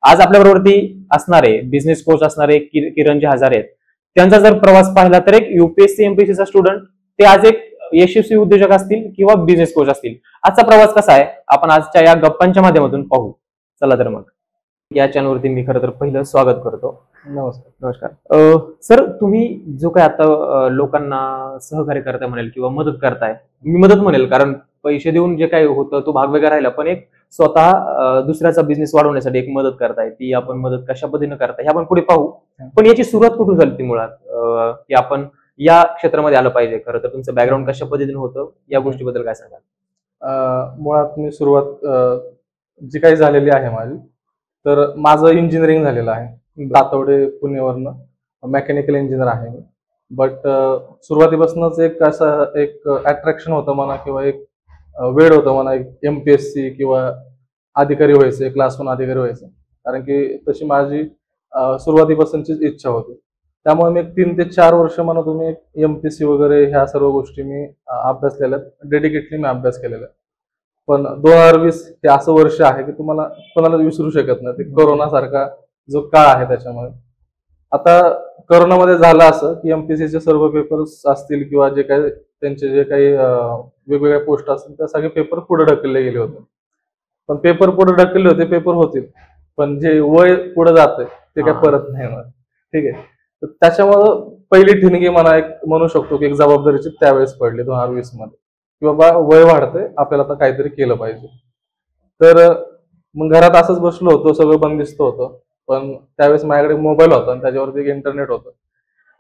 आज आपल्याबरोबरती असणारे business coach असणारे किरणजी हजारे आहेत. त्यांचा जर प्रवास पाहिला तर एक युपीएससी एमपीएससीचा स्टुडंट ते आज एक यशस्वी उद्योजक असतील किंवा बिझनेस कोच असतील. आजचा प्रवास कसा आहे आपण आजच्या या गप्पांच्या माध्यमातून पाहू. चला तर मग या चॅनलवरती मी खरं तर पहिलं स्वागत करतो. नमस्कार सर, तुम्ही जो काय आता लोकांना सहकार्य करताय म्हणेल किंवा मदत करताय, मी मदत म्हणेल कारण पैसे देऊन जे काही होतं तो भाग वेगळा राहिला, पण एक स्वतः दुसऱ्याचा बिझनेस वाढवण्यासाठी एक मदत करताय. ती आपण मदत कशा पद्धतीने करताय हे आपण पुढे पाहू. पण याची सुरुवात कुठून झाली ती मुळात की आपण या क्षेत्रामध्ये आलं पाहिजे? खरं तर तुमचं बॅकग्राऊंड कशा पद्धतीने होतं या गोष्टीबद्दल काय सांगाल? मुळात मी सुरुवात जी काही झालेली आहे माझी, तर माझं इंजिनिअरिंग झालेलं आहे दातवडे पुणेवरनं, मेकॅनिकल इंजिनियर आहे मी. बट सुरुवातीपासूनच एक असं एक अट्रॅक्शन होतं म्हणा किंवा एक वेळ होतं म्हणा, एक एमपीएससी किंवा अधिकारी व्हायचं, क्लास 1 अधिकारी व्हायचं. कारण की तशी माझी सुरुवातीपासूनचीच इच्छा होती. त्यामुळे मी 3 ते 4 वर्ष म्हणा तुम्ही एमपीएससी वगैरे ह्या सर्व गोष्टी मी अभ्यासलेल्या आहेत, डेडिकेटली मी अभ्यास केलेला आहे. पण 2020 हे असं वर्ष आहे की तुम्हाला कोणाला विसरू शकत नाही. ते कोरोना सारखा जो काळ आहे त्याच्यामध्ये. आता कोरोनामध्ये झालं असं की एमपीएससीचे सर्व पेपर्स असतील किंवा जे काही त्यांचे जे काही वेगवेगळ्या पोस्ट असतील त्या सगळे पेपर पुढे ढकलले गेले होते. पण पेपर पुढे ढकलले होते, पेपर होतील, पण जे वय पुढे जाते ते काय परत नाही होणार. ठीक आहे. तर त्याच्यामुळं पहिली ठिणगी म्हणा एक म्हणू शकतो की एक जबाबदारीची त्यावेळेस पडली 2020 मध्ये की बाबा वय वाढतंय, आपल्याला आता काहीतरी केलं पाहिजे. तर मग घरात असंच बसलो होतो, सगळं बंदिस्त होतं. पण त्यावेळेस माझ्याकडे मोबाईल होता आणि त्याच्यावरती एक इंटरनेट होतं.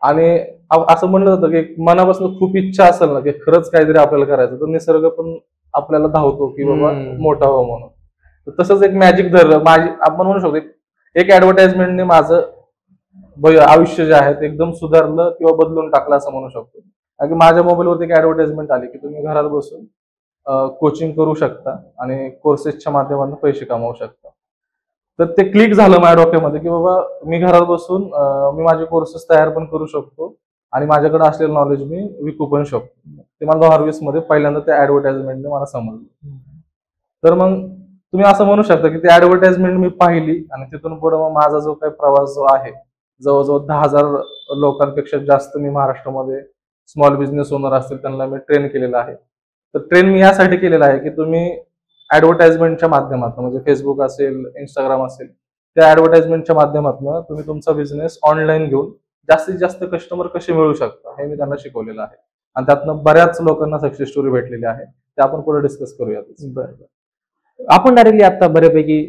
आणि असं म्हणलं होतं की मनापासून खूप इच्छा असेल ना की खरंच काहीतरी आपल्याला करायचं, तर निसर्ग पण आपल्याला धावतो की बाबा मोठा हो म्हणून. तसंच एक मॅजिक धरलं माझी, आपण म्हणू शकतो एक ऍडव्हर्टाइजमेंटने माझं आयुष्य जे आहे ते एकदम सुधारलं किंवा बदलून टाकलं असं म्हणू शकतो. कारण की माझ्या मोबाईलवरती एक ऍडव्हर्टाइजमेंट आली की तुम्ही घरात बसून कोचिंग करू शकता आणि कोर्सेसच्या माध्यमातून पैसे कमावू शकता. तर ते क्लिक झालं माझ्या डोक्यामध्ये की बाबा मी घरात बसून मी माझे कोर्सेस तयार पण करू शकतो आणि माझ्याकडे असलेलं नॉलेज मी विकू पण शकतो. ते मला 2020 मध्ये पहिल्यांदा त्या ऍडव्हर्टाइजमेंटने मला समजलं. तर मग तुम्ही असं म्हणू शकता की ती ऍडव्हर्टाइजमेंट मी पाहिली आणि तिथून पुढे मग माझा जो काही प्रवास जो आहे, जवळजवळ 10,000 लोकांपेक्षा जास्त मी महाराष्ट्रामध्ये स्मॉल बिझनेस ओनर असतील त्यांना मी ट्रेन केलेला आहे. तर ट्रेन मी यासाठी केलेला आहे की तुम्ही ऍडव्हर्टाइजमेंटच्या माध्यमातून, म्हणजे फेसबुक असेल, इंस्टाग्राम असेल, त्या ऍडव्हर्टाइजमेंटच्या माध्यमातून तुम्ही तुमचा बिझनेस ऑनलाईन घेऊन जास्तीत जास्त कस्टमर कसे मिळवू शकता हे मी त्यांना शिकवलेलं आहे. आणि त्यातनं बऱ्याच लोकांना सक्सेस स्टोरी भेटलेली आहे. ते आपण पुढे डिस्कस करूयात. बरं, आपण डायरेक्टली आता बऱ्यापैकी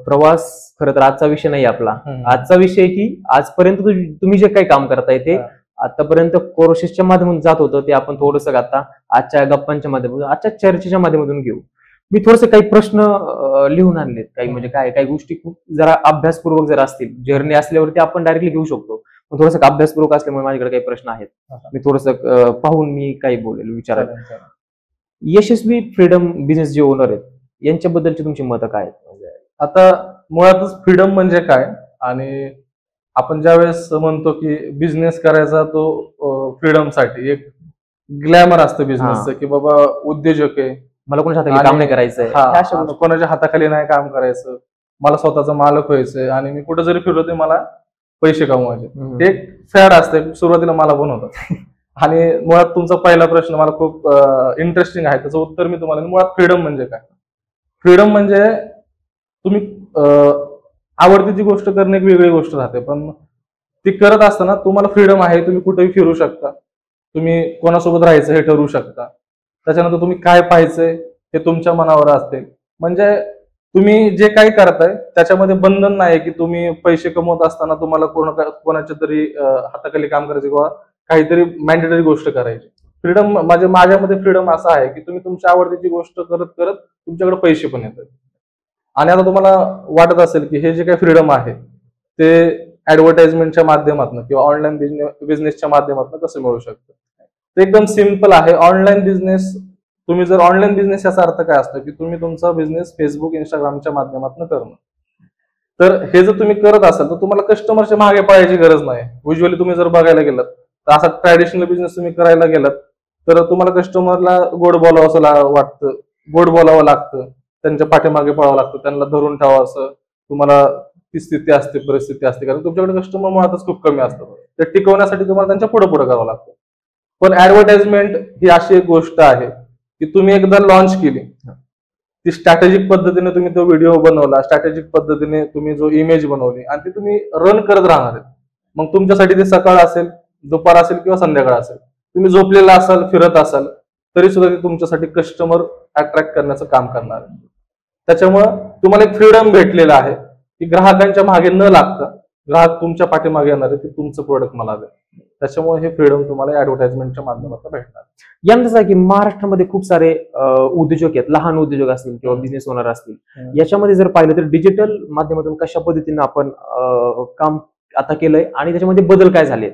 प्रवास, खरं तर आजचा विषय नाही आपला. आजचा विषय की आजपर्यंत तुम्ही जे काही काम करताय ते आतापर्यंत कोर्सेसच्या माध्यमातून जात होतं, ते आपण थोडंसं आता आजच्या गप्पांच्या माध्यमातून, आजच्या चर्चेच्या माध्यमातून घेऊ. मी थोडंसं काही प्रश्न लिहून आणलेत, काही म्हणजे काही गोष्टी खूप जरा अभ्यासपूर्वक जर असतील, जर्नी असल्यावरती आपण डायरेक्टली घेऊ शकतो, पण थोडंसं अभ्यासपूर्वक असल्यामुळे माझ्याकडे काही प्रश्न आहेत. मी थोडंसं पाहून मी काही बोलेल विचारायला. यशस्वी फ्रीडम बिझनेस जे ओनर आहेत यांच्याबद्दलची तुमची मतं काय आहेत? म्हणजे आता मुळातच फ्रीडम म्हणजे काय, आणि आपण ज्यावेळेस म्हणतो की बिझनेस करायचा तो फ्रीडमसाठी, एक ग्लॅमर असतं बिझनेसचं की बाबा उद्योजक आहे, मला कोणाच्या हाताखाली काम नाही करायचंय, कोणाच्या हाताखाली नाही काम करायचं, मला स्वतःचा मालक व्हायचंय आणि मी कुठे जरी फिरलो ते मला पैसे कमवायचे. एक फॅड असते, सुरुवातीला मला पण होतं. आणि मुळात तुमचा पहिला प्रश्न मला खूप इंटरेस्टिंग आहे, त्याचं उत्तर मी तुम्हाला, मुळात फ्रीडम म्हणजे काय? फ्रीडम म्हणजे तुम्ही आवडतीची गोष्ट करणे एक वेगळी गोष्ट राहते, पण ती करत असताना तुम्हाला फ्रीडम आहे, तुम्ही कुठेही फिरू शकता, तुम्ही कोणासोबत राहायचं हे ठरवू शकता, त्याच्यानंतर तुम्ही काय पाहायचंय हे तुमच्या मनावर असते. म्हणजे तुम्ही जे काही करताय त्याच्यामध्ये बंधन नाही की तुम्ही पैसे कमवत असताना तुम्हाला कोणाच्या तरी हाताखाली काम करायचे किंवा काहीतरी मॅन्डेटरी गोष्ट करायची. फ्रीडम म्हणजे माझ्यामध्ये फ्रीडम असा आहे की तुम्ही तुमच्या आवडतीची गोष्ट करत करत तुमच्याकडे पैसे पण येतात. आणि आता तुम्हाला वाटत असेल की हे जे काही फ्रीडम आहे ते ऍडव्हर्टाइजमेंटच्या माध्यमातून किंवा ऑनलाईन बिझनेसच्या माध्यमातून कसं मिळू शकतं? ते एकदम सिम्पल आहे. ऑनलाईन बिझनेस, तुम्ही जर ऑनलाईन बिझनेस याचा अर्थ काय असतो की तुम्ही तुमचा बिझनेस फेसबुक, इंस्टाग्रामच्या माध्यमातून करणं. तर हे जर तुम्ही करत असाल तर तुम्हाला कस्टमरच्या मागे पळायची गरज नाही. युजली तुम्ही जर बघायला गेलात तर असा ट्रॅडिशनल बिझनेस तुम्ही करायला गेलात तर तुम्हाला कस्टमरला गोड बोलावं असं वाटतं, गोड बोलावं लागतं, त्यांच्या पाठीमागे पळावं लागतं, त्यांना धरून ठेवावं असं तुम्हाला ती स्थिती असते, परिस्थिती असते, कारण तुमच्याकडे कस्टमर मुळातच खूप कमी असतात. ते टिकवण्यासाठी तुम्हाला त्यांच्या पुढे पुढे करावं लागतं. पण ऍडव्हर्टाइजमेंट ही अशी एक गोष्ट आहे की तुम्ही एकदा लॉन्च केली, ती स्ट्रॅटेजिक पद्धतीने तुम्ही तो व्हिडिओ बनवला, स्ट्रॅटेजिक पद्धतीने तुम्ही जो इमेज बनवली आणि ती तुम्ही रन करत राहणार आहे. मग तुमच्यासाठी ते सकाळ असेल, दुपार असेल किंवा संध्याकाळ असेल, तुम्ही झोपलेला असाल, फिरत असाल, तरी सुद्धा ते तुमच्यासाठी कस्टमर अट्रॅक्ट करण्याचं काम करणार आहे. त्याच्यामुळं तुम्हाला एक फ्रीडम भेटलेला आहे की ग्राहकांच्या मागे न लागता ग्राहक तुमच्या पाठीमागे येणार आहे की तुमचं प्रोडक्ट मला द्या. त्याच्यामुळे हे फ्रीडम तुम्हाला ऍडव्हर्टाइजमेंटच्या माध्यमातून भेटणार. यानंतर की महाराष्ट्रामध्ये खूप सारे उद्योजक आहेत, लहान उद्योजक असतील किंवा बिझनेस ओनर असतील. याच्यामध्ये जर पाहिलं तर डिजिटल माध्यमातून कशा पद्धतीने आपण काम आता केलंय आणि त्याच्यामध्ये बदल काय झाले?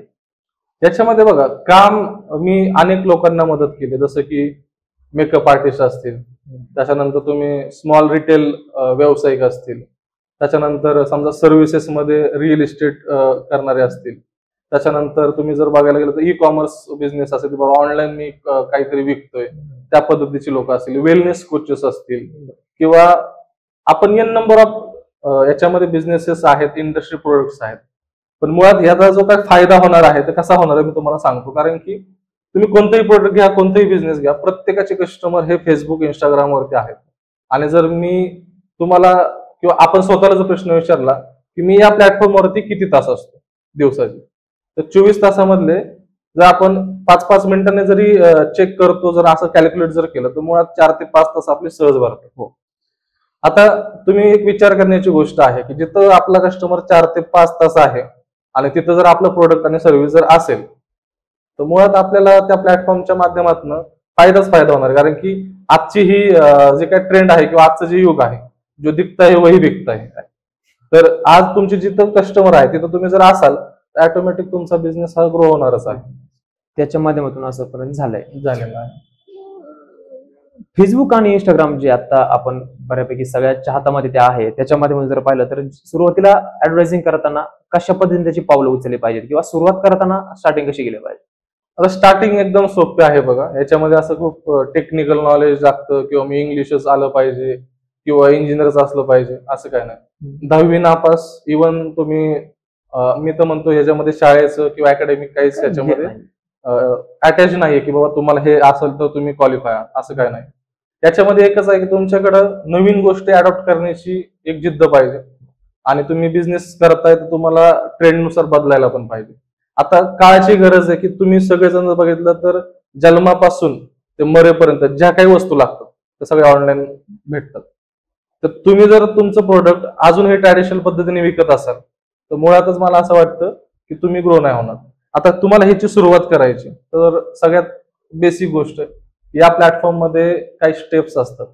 याच्यामध्ये बघा, काम मी अनेक लोकांना मदत केली, जसं की मेकअप आर्टिस्ट असतील, त्याच्यानंतर तुम्ही स्मॉल रिटेल व्यावसायिक असतील, त्याच्यानंतर समजा सर्व्हिसेसमध्ये रिअल इस्टेट करणारे असतील, त्याच्यानंतर तुम्ही जर बघायला गेलं तर ई कॉमर्स बिझनेस असेल, बाबा ऑनलाईन मी काहीतरी विकतोय, त्या पद्धतीची लोक असतील, वेलनेस कोचेस असतील, किंवा आपण एन नंबर ऑफ याच्यामध्ये बिझनेसेस आहेत, इंडस्ट्री प्रोडक्ट्स आहेत. पण मुळात याचा जो काय फायदा होणार आहे, तर कसा होणार आहे मी तुम्हाला सांगतो. कारण की तुम्ही कोणतेही प्रोडक्ट घ्या, कोणतेही बिझनेस घ्या, प्रत्येकाचे कस्टमर हे फेसबुक, इंस्टाग्रामवरती आहेत. आणि जर मी तुम्हाला किंवा आपण स्वतःला जर प्रश्न विचारला की मी या प्लॅटफॉर्मवरती किती तास असतो दिवसाचे, तर 24 तासामधले जर आपण 5-5 मिनिटांनी जरी चेक करतो, जर असं कॅल्क्युलेट जर केलं, तर मुळात 4 ते 5 तास आपले सहज भरतात. हो. आता तुम्ही एक विचार करण्याची गोष्ट आहे की जिथं आपला कस्टमर 4 ते 5 तास आहे आणि तिथं जर आपलं प्रोडक्ट आणि सर्व्हिस जर असेल, तर मुळात आपल्याला त्या प्लॅटफॉर्मच्या माध्यमातून फायदाच फायदा होणार. कारण की आजची ही जे काही ट्रेंड आहे किंवा आजचं जे युग आहे, जो दिखता है वही बिकता है. तर आज तुमचे जिथं कस्टमर आहे तिथं तुम्ही जर असाल, तर ऑटोमॅटिक तुमचा बिझनेस हा ग्रो होणारच आहे. त्याच्या माध्यमातून असं पर्यंत झालेलं आहे. फेसबुक आणि इंस्टाग्राम जे आता आपण बऱ्यापैकी सगळ्या चाहतामध्ये ते आहे, त्याच्या माध्यमातून जर पाहिलं तर सुरुवातीला ऍडव्हर्टायझिंग करताना कशा पद्धतीने त्याची पावलं उचलली पाहिजेत किंवा सुरुवात करताना स्टार्टिंग कशी केली पाहिजे? आता स्टार्टिंग एकदम सोपे आहे बघा. याच्यामध्ये असं खूप टेक्निकल नॉलेज लागतं किंवा मी इंग्लिशच आलं पाहिजे किंवा इंजिनियरच असलं पाहिजे असं काय नाही. 10वी नापास इव्हन तुम्ही मी तर म्हणतो याच्यामध्ये शाळेचं किंवा अकॅडमिक काहीच याच्यामध्ये अटॅच नाहीये की बाबा तुम्हाला हे असेल तर तुम्ही क्वालिफाय, असं काय नाही. त्याच्यामध्ये एकच आहे की तुमच्याकडं नवीन गोष्टी अडॉप्ट करण्याची एक जिद्द पाहिजे आणि तुम्ही बिझनेस करताय तर तुम्हाला ट्रेंडनुसार बदलायला पण पाहिजे. आता काळाची गरज आहे की तुम्ही सगळेजण बघितलं तर जन्मापासून ते मरेपर्यंत ज्या काही वस्तू लागतात त्या सगळ्या ऑनलाईन भेटतात. तर तुम्ही जर तुमचं प्रोडक्ट अजून हे ट्रॅडिशनल पद्धतीने विकत असाल तर मुळातच मला असं वाटतं की तुम्ही ग्रो नाही होणार. आता तुम्हाला ह्याची सुरुवात करायची तर सगळ्यात बेसिक गोष्ट या प्लॅटफॉर्म मध्ये काही स्टेप्स असतात,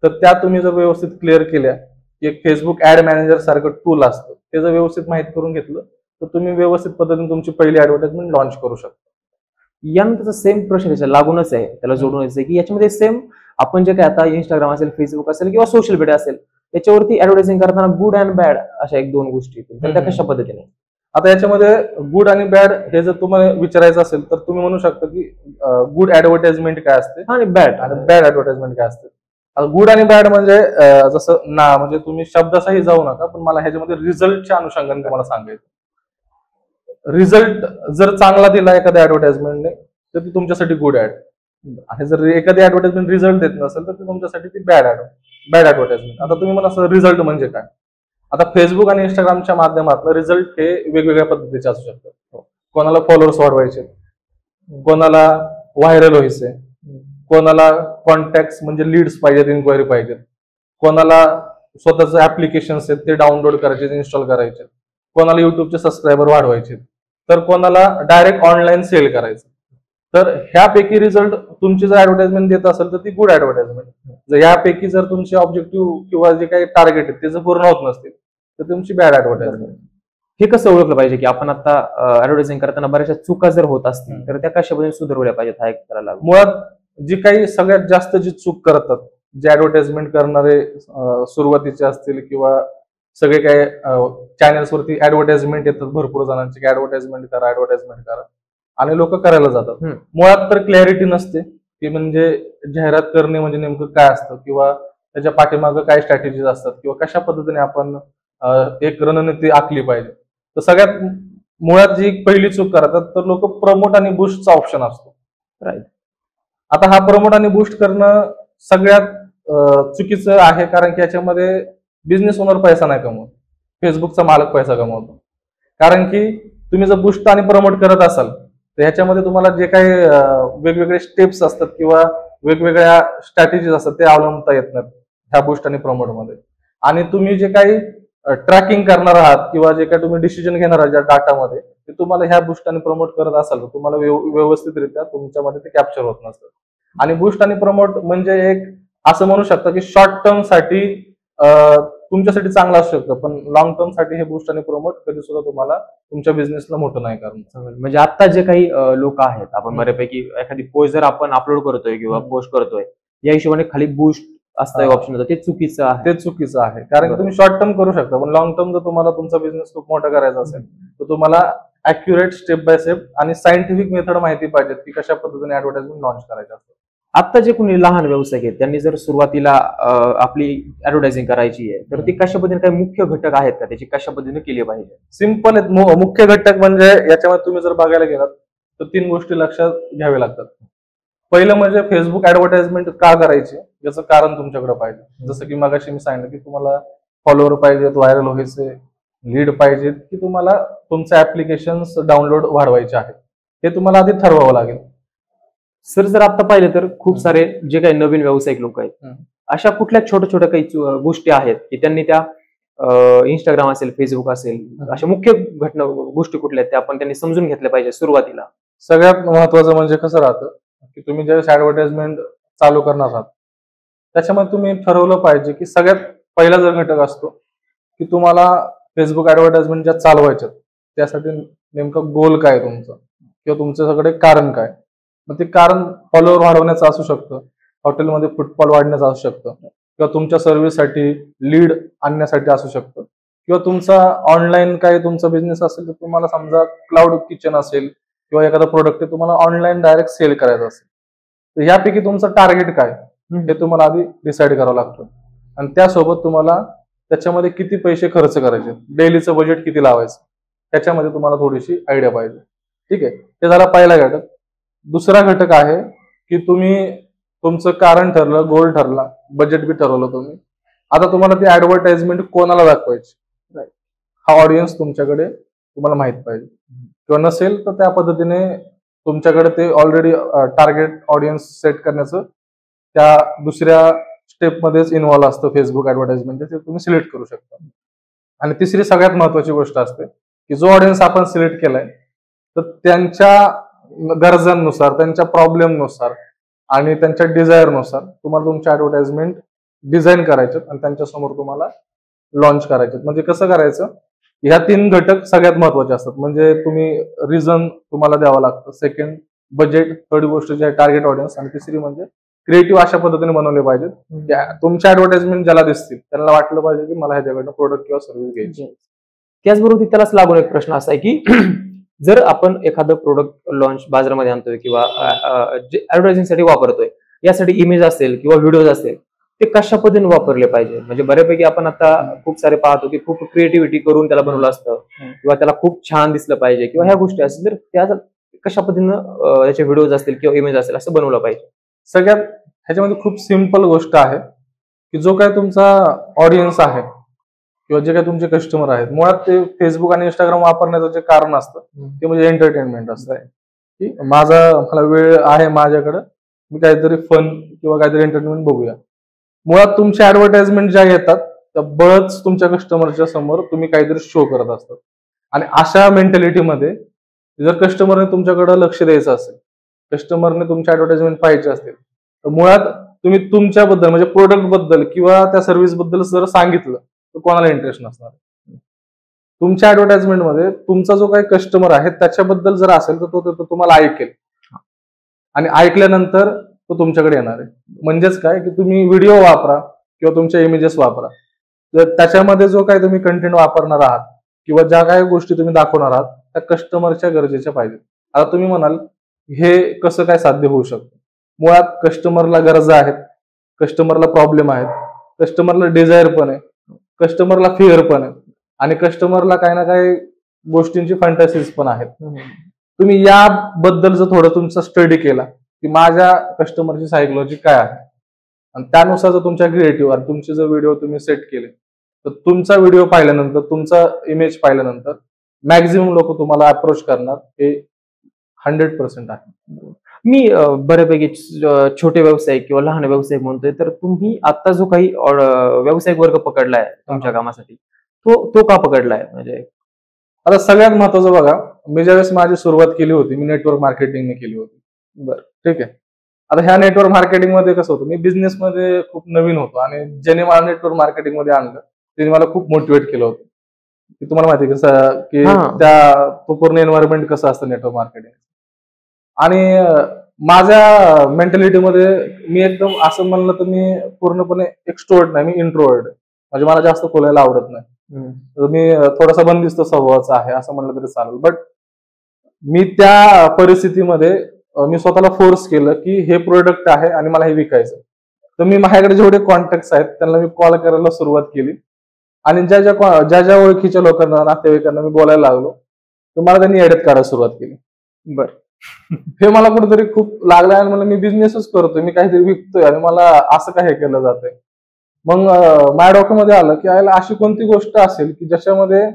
तर त्या तुम्ही जर व्यवस्थित क्लिअर केल्या, एक फेसबुक ऍड मॅनेजर सारखं टूल असतं, ते जर व्यवस्थित माहित करून घेतलं तर तुम्ही व्यवस्थित पद्धतीने तुमची पहिली ऍडव्हर्टाइजमेंट लॉन्च करू शकता. यानंतर सेम प्रश्न त्याच्या लागूनच आहे, त्याला जोडूनच आहे की याच्यामध्ये सेम आपण जे काय आता इंस्टाग्राम असेल, फेसबुक असेल किंवा सोशल मीडिया असेल, त्याच्यावरती ऍडव्हर्टायझिंग करताना गुड अँड बॅड अशा 1-2 गोष्टी, तर त्या कशा पद्धतीने? आता याच्यामध्ये गुड आणि बॅड हे जर तुम्हाला विचारायचं असेल तर तुम्ही म्हणू शकता की गुड ऍडव्हर्टाइजमेंट काय असते आणि बॅड ऍडव्हर्टाइजमेंट काय असते. गुड आणि बॅड म्हणजे जसं ना, म्हणजे तुम्ही शब्दाचाही जाऊ नका, पण मला ह्याच्यामध्ये रिझल्टच्या अनुषंगाने तुम्हाला सांगायचं. रिझल्ट जर चांगला दिला एखाद्या ऍडव्हर्टाइजमेंटने तर ती तुमच्यासाठी गुड ऍड, आणि जर एखादी ऍडव्हर्टाइजमेंट रिझल्ट देत नसेल तर ती तुमच्यासाठी ती बॅड ऍडव्हर्टाइजमेंट. आता तुम्ही म्हणा असं रिझल्ट म्हणजे काय? आता फेसबुक आणि इंस्टाग्रामच्या माध्यमातून रिझल्ट हे वेगवेगळ्या पद्धतीचे असू शकतात. कोणाला फॉलोअर्स वाढवायचे, कोणाला व्हायरल व्हायचे, कोणाला कॉन्टॅक्ट म्हणजे लीड्स पाहिजेत, इन्क्वायरी पाहिजेत, कोणाला स्वतःचे ऍप्लिकेशन्स आहेत ते डाउनलोड करायचे, इन्स्टॉल करायचे, कोणाला युट्यूबचे सबस्क्रायबर वाढवायचे, तर कोणाला डायरेक्ट ऑनलाईन सेल करायचं. तर ह्यापैकी रिझल्ट तुमची जर ऍडव्हर्टाइजमेंट देत असेल तर ती गुड ऍडव्हर्टाइजमेंट. जर यापैकी जर तुमचे ऑब्जेक्टिव्ह किंवा जे काही टार्गेट आहेत ते जर पूर्ण होत नसतील तर तुमची बॅड ऍडव्हर्टाइजमेंट. हे कसं ओळखलं पाहिजे की आपण आता ऍडव्हर्टायझिंग करताना बऱ्याचशा चुका जर होत असतील तर त्या कशा पद्धतीने सुधारवल्या पाहिजेत? हा एक करायला मुळात जी काही सगळ्यात जास्त जी चूक करतात जे ऍडव्हर्टाइजमेंट करणारे सुरुवातीचे असतील किंवा सगळे काही चॅनल्सवरती ऍडव्हर्टाइजमेंट येतात भरपूर जणांची की ऍडव्हर्टाइजमेंट करा आणि लोक करायला जातात. मुळात तर क्लॅरिटी नसते की म्हणजे जाहिरात करणे म्हणजे नेमकं काय असतं किंवा त्याच्या पाठीमागं काय स्ट्रॅटेजीज असतात किंवा कशा पद्धतीने आपण एक रणनीती आखली पाहिजे. तर सगळ्यात मुळात जी पहिली चूक करतात तर लोक प्रमोट आणि बुस्टचा ऑप्शन असतो. राईट. आता हा प्रमोट आणि बुस्ट करणं सगळ्यात चुकीचं आहे, कारण की याच्यामध्ये बिझनेस ओनर पैसा नाही कमवत, फेसबुकचा मालक पैसा कमवतो. कारण की तुम्ही जर बुस्ट आणि प्रमोट करत असाल तर ह्याच्यामध्ये तुम्हाला जे काही वेगवेगळे स्टेप्स असतात किंवा वेगवेगळ्या स्ट्रॅटेजीज असतात ते अवलंबता येत नाहीत ह्या बुस्ट आणि प्रमोटमध्ये. आणि तुम्ही जे काही ट्रॅकिंग करणार आहात किंवा जे काही तुम्ही डिसिजन घेणार आहात ज्या डाटामध्ये, ते तुम्हाला ह्या बुस्ट आणि प्रमोट करत असाल तर तुम्हाला व्यवस्थितरित्या तुमच्यामध्ये ते कॅप्चर होत नसतं. आणि बुस्ट आणि प्रमोट म्हणजे एक असं म्हणू शकता की शॉर्ट टर्म साठी तुमच्यासाठी चांगलं असू शकतं, पण लॉंग टर्म साठी हे बुस्ट आणि प्रमोट कधी सुद्धा तुम्हाला तुमच्या बिझनेसला मोठं नाही करणार. म्हणजे आता जे काही लोक आहेत, आपण बऱ्यापैकी एखादी पोस्ट जर आपण अपलोड करतोय किंवा पोस्ट करतोय, या हिशोबाने खाली बुस्ट असतं ऑप्शन होतं, ते चुकीचं आहे. ते चुकीचं आहे, कारण की तुम्ही शॉर्ट टर्म करू शकता, पण लॉंग टर्म जर तुम्हाला तुमचा बिझनेस खूप मोठा करायचा असेल तर तुम्हाला अॅक्युरेट स्टेप बाय स्टेप आणि सायंटिफिक मेथड माहिती पाहिजेत की कशा पद्धतीने ऍडव्हर्टाइजमेंट लॉन्च करायचं असतं. आता जे कोणी लहान व्यावसायिक आहेत त्यांनी जर सुरुवातीला आपली ऍडव्हर्टायझिंग करायची आहे तर ती कशा पद्धतीने, काही मुख्य घटक आहेत का त्याची, कशा पद्धतीने केली पाहिजे? सिंपल आहेत. मुख्य घटक म्हणजे याच्यामध्ये तुम्ही जर बघायला गेलात तर 3 गोष्टी लक्षात घ्याव्या लागतात. पहिलं म्हणजे फेसबुक ऍडव्हर्टाइजमेंट का करायची याचं कारण तुमच्याकडे पाहिजे. जसं की मगाशी मी सांगितलं की तुम्हाला फॉलोअर पाहिजेत, व्हायरल व्हायचे, लीड पाहिजेत, की तुम्हाला तुमचे ऍप्लिकेशन डाउनलोड वाढवायचे आहेत, हे तुम्हाला आधी ठरवावं लागेल. सर जर आता पाहिलं तर खूप सारे जे काही नवीन व्यावसायिक लोक आहेत, अशा कुठल्या छोट्या छोट्या काही गोष्टी आहेत की त्यांनी त्या इंस्टाग्राम असेल, फेसबुक असेल, अशा मुख्य गोष्टी कुठल्या आहेत त्या आपण त्यांनी समजून घेतल्या पाहिजे सुरुवातीला? सगळ्यात महत्वाचं म्हणजे कसं राहतं की तुम्ही ज्यावेळेस ऍडव्हर्टाइजमेंट चालू करणार आहात त्याच्यामध्ये तुम्ही ठरवलं पाहिजे की सगळ्यात पहिला जर घटक असतो की तुम्हाला फेसबुक ऍडव्हर्टाइजमेंट ज्या चालवायच्यात त्यासाठी नेमकं गोल काय तुमचं, किंवा तुमच्याकडे कारण काय. मग ते कारण फॉलोअर वाढवण्याचं असू शकतं, हॉटेलमध्ये फुटफॉल वाढण्याचं असू शकतं, किंवा तुमच्या सर्व्हिससाठी लीड आणण्यासाठी असू शकतं, किंवा तुमचा ऑनलाईन काय तुमचा बिझनेस असेल तर तुम्हाला समजा क्लाउड किचन असेल किंवा एखादा प्रोडक्ट तुम्हाला ऑनलाईन डायरेक्ट सेल करायचं असेल, तर यापैकी तुमचं टार्गेट काय हे तुम्हाला आधी डिसाईड करावं लागतं. आणि त्यासोबत तुम्हाला त्याच्यामध्ये किती पैसे खर्च करायचे, डेलीचं बजेट किती लावायचं, त्याच्यामध्ये तुम्हाला थोडीशी आयडिया पाहिजे. ठीक आहे, ते झाला पहिला घटक. दुसरा घटक आहे की तुम्ही तुमचं कारण ठरलं, गोल ठरला, बजेट बी ठरवलं तुम्ही, आता तुम्हाला ती ऍडव्हर्टाइजमेंट कोणाला दाखवायची हा ऑडियन्स तुमच्याकडे तुम्हाला माहित पाहिजे, किंवा नसेल तर त्या पद्धतीने तुमच्याकडे ते ऑलरेडी टार्गेट ऑडियन्स सेट करण्याचं त्या दुसऱ्या स्टेपमध्येच इन्व्हॉल्व असतं फेसबुक ऍडव्हर्टाइजमेंट, ते तुम्ही सिलेक्ट करू शकता. आणि तिसरी सगळ्यात महत्वाची गोष्ट असते की जो ऑडियन्स आपण सिलेक्ट केलाय तर त्यांच्या गरजांनुसार, त्यांच्या प्रॉब्लेमनुसार आणि त्यांच्या डिझायरनुसार तुम्हाला तुमच्या ऍडव्हर्टाइजमेंट डिझाईन करायचे आणि त्यांच्यासमोर तुम्हाला लॉन्च करायचे. म्हणजे कसं करायचं, ह्या 3 घटक सगळ्यात महत्वाचे असतात. म्हणजे तुम्ही रिझन तुम्हाला द्यावं लागतं, सेकंड बजेट, थर्ड गोष्ट जी आहे टार्गेट ऑडियन्स, आणि तिसरी म्हणजे क्रिएटिव्ह अशा पद्धतीने बनवले पाहिजेत तुमच्या ऍडव्हर्टाइजमेंट ज्याला दिसतील त्यांना वाटलं पाहिजे की मला ह्याच्याकडनं प्रोडक्ट किंवा सर्व्हिस घ्यायची. त्याचबरोबर त्यालाच लागून एक प्रश्न असा आहे की जर आपण एखादं प्रोडक्ट लॉन्च बाजारामध्ये आणतोय किंवा जे ऍडव्हर्टायझिंगसाठी वापरतोय, यासाठी इमेज असेल किंवा व्हिडिओज असेल, ते कशा पद्धतीने वापरले पाहिजे? म्हणजे बऱ्यापैकी आपण आता खूप सारे पाहतो की खूप क्रिएटिव्हिटी करून त्याला बनवलं असतं किंवा त्याला खूप छान दिसलं पाहिजे किंवा ह्या गोष्टी असतील, तर त्या कशा पद्धतीनं त्याचे व्हिडिओज असतील किंवा इमेज असेल असं बनवलं पाहिजे? सगळ्यात ह्याच्यामध्ये खूप सिंपल गोष्ट आहे की जो काय तुमचा ऑडियन्स आहे किंवा जे काही तुमचे कस्टमर आहेत, मुळात ते फेसबुक आणि इंस्टाग्राम वापरण्याचं जे कारण असतं ते म्हणजे एंटरटेनमेंट असतं. की मला वेळ आहे माझ्याकडे, मी काहीतरी फन किंवा काहीतरी एंटरटेनमेंट बघूया. मुळात तुमच्या ऍडव्हर्टाइजमेंट ज्या येतात त्या बळच तुमच्या कस्टमरच्या समोर तुम्ही काहीतरी शो करत असतात. आणि अशा मेंटॅलिटीमध्ये जर कस्टमरने तुमच्याकडे लक्ष द्यायचं असेल, कस्टमरने तुमच्या ऍडव्हर्टाइजमेंट पाहायचे असतील, तर मुळात तुम्ही तुमच्याबद्दल म्हणजे प्रोडक्ट बद्दल किंवा त्या सर्व्हिस बद्दल जर सांगितलं तर कोणाला इंटरेस्ट नसणार. तुमच्या ऍडव्हर्टाइजमेंटमध्ये तुमचा जो काही कस्टमर आहे त्याच्याबद्दल जर असेल तर तो तुम्हाला ऐकेल, आणि ऐकल्यानंतर तो तुमच्याकडे येणार आहे. म्हणजेच काय की तुम्ही व्हिडिओ वापरा किंवा तुमच्या इमेजेस वापरा, तर त्याच्यामध्ये जो काही तुम्ही कंटेंट वापरणार आहात किंवा ज्या काही गोष्टी तुम्ही दाखवणार आहात त्या कस्टमरच्या गरजेच्या पाहिजेत. आता तुम्ही म्हणाल हे कसं काय साध्य होऊ शकतं? मुळात कस्टमरला गरजा आहेत, कस्टमरला प्रॉब्लेम आहेत, कस्टमरला डिझायर पण आहे, कस्टमरला फिअर पण आहे. आणि कस्टमरला काही ना काही गोष्टींची फॅन्टसीज पण आहेत. तुम्ही याबद्दल जर थोडं तुमचा स्टडी केला की माझ्या कस्टमरची सायकोलॉजी काय आहे आणि त्यानुसार जर तुमच्या क्रिएटिव्ह तुमचे जर व्हिडिओ तुम्ही सेट केले तर तुमचा व्हिडिओ पाहिल्यानंतर तुमचा इमेज पाहिल्यानंतर मॅक्झिमम लोक तुम्हाला अप्रोच करणार हे 100% आहे. मी बऱ्यापैकी छोटे व्यावसायिक किंवा लहान व्यावसायिक म्हणतोय, तर तुम्ही आता जो काही व्यावसायिक वर्ग पकडलाय तुमच्या कामासाठी तो का पकडलाय? म्हणजे आता सगळ्यात महत्वाचं बघा, मी ज्यावेळेस माझी सुरुवात केली होती मी नेटवर्क मार्केटिंगने केली होती. बरं, ठीक आहे. आता ह्या नेटवर्क मार्केटिंग मध्ये कसं होतं, मी बिझनेस मध्ये खूप नवीन होतो आणि ज्याने मला नेटवर्क मार्केटिंग मध्ये आणलं त्याने मला खूप मोटिवेट केलं होतं की तुम्हाला माहिती कसं की तो पूर्ण एन्व्हायरमेंट कसं असतं नेटवर्क मार्केटिंग. आणि माझ्या मेंटॅलिटीमध्ये मी एकदम असं म्हणलं तर मी पूर्णपणे एक्स्ट्रोवर्ट नाही, मी इंट्रोवर्ट. म्हणजे मला जास्त बोलायला आवडत नाही. मी थोडासा बंदिस्त स्वभावाचा आहे असं म्हणलं तरी चालेल. बट मी त्या परिस्थितीमध्ये मी स्वतःला फोर्स केलं की हे प्रोडक्ट आहे आणि मला हे विकायचं. तर मी माझ्याकडे जेवढे कॉन्टॅक्ट आहेत त्यांना मी कॉल करायला सुरुवात केली आणि ज्या ज्या ओळखीच्या लोकांना नातेवाईकांना मी बोलायला लागलो तर मला त्यांनी एडिट करायला सुरुवात केली. बरं, हे मला कुठेतरी खूप लागलं आणि मला मी बिझनेसच करतोय, मी काहीतरी विकतोय आणि मला असं काय हे केलं जातंय. मग माझ्या डोक्यामध्ये आलं की याला अशी कोणती गोष्ट असेल की ज्याच्यामध्ये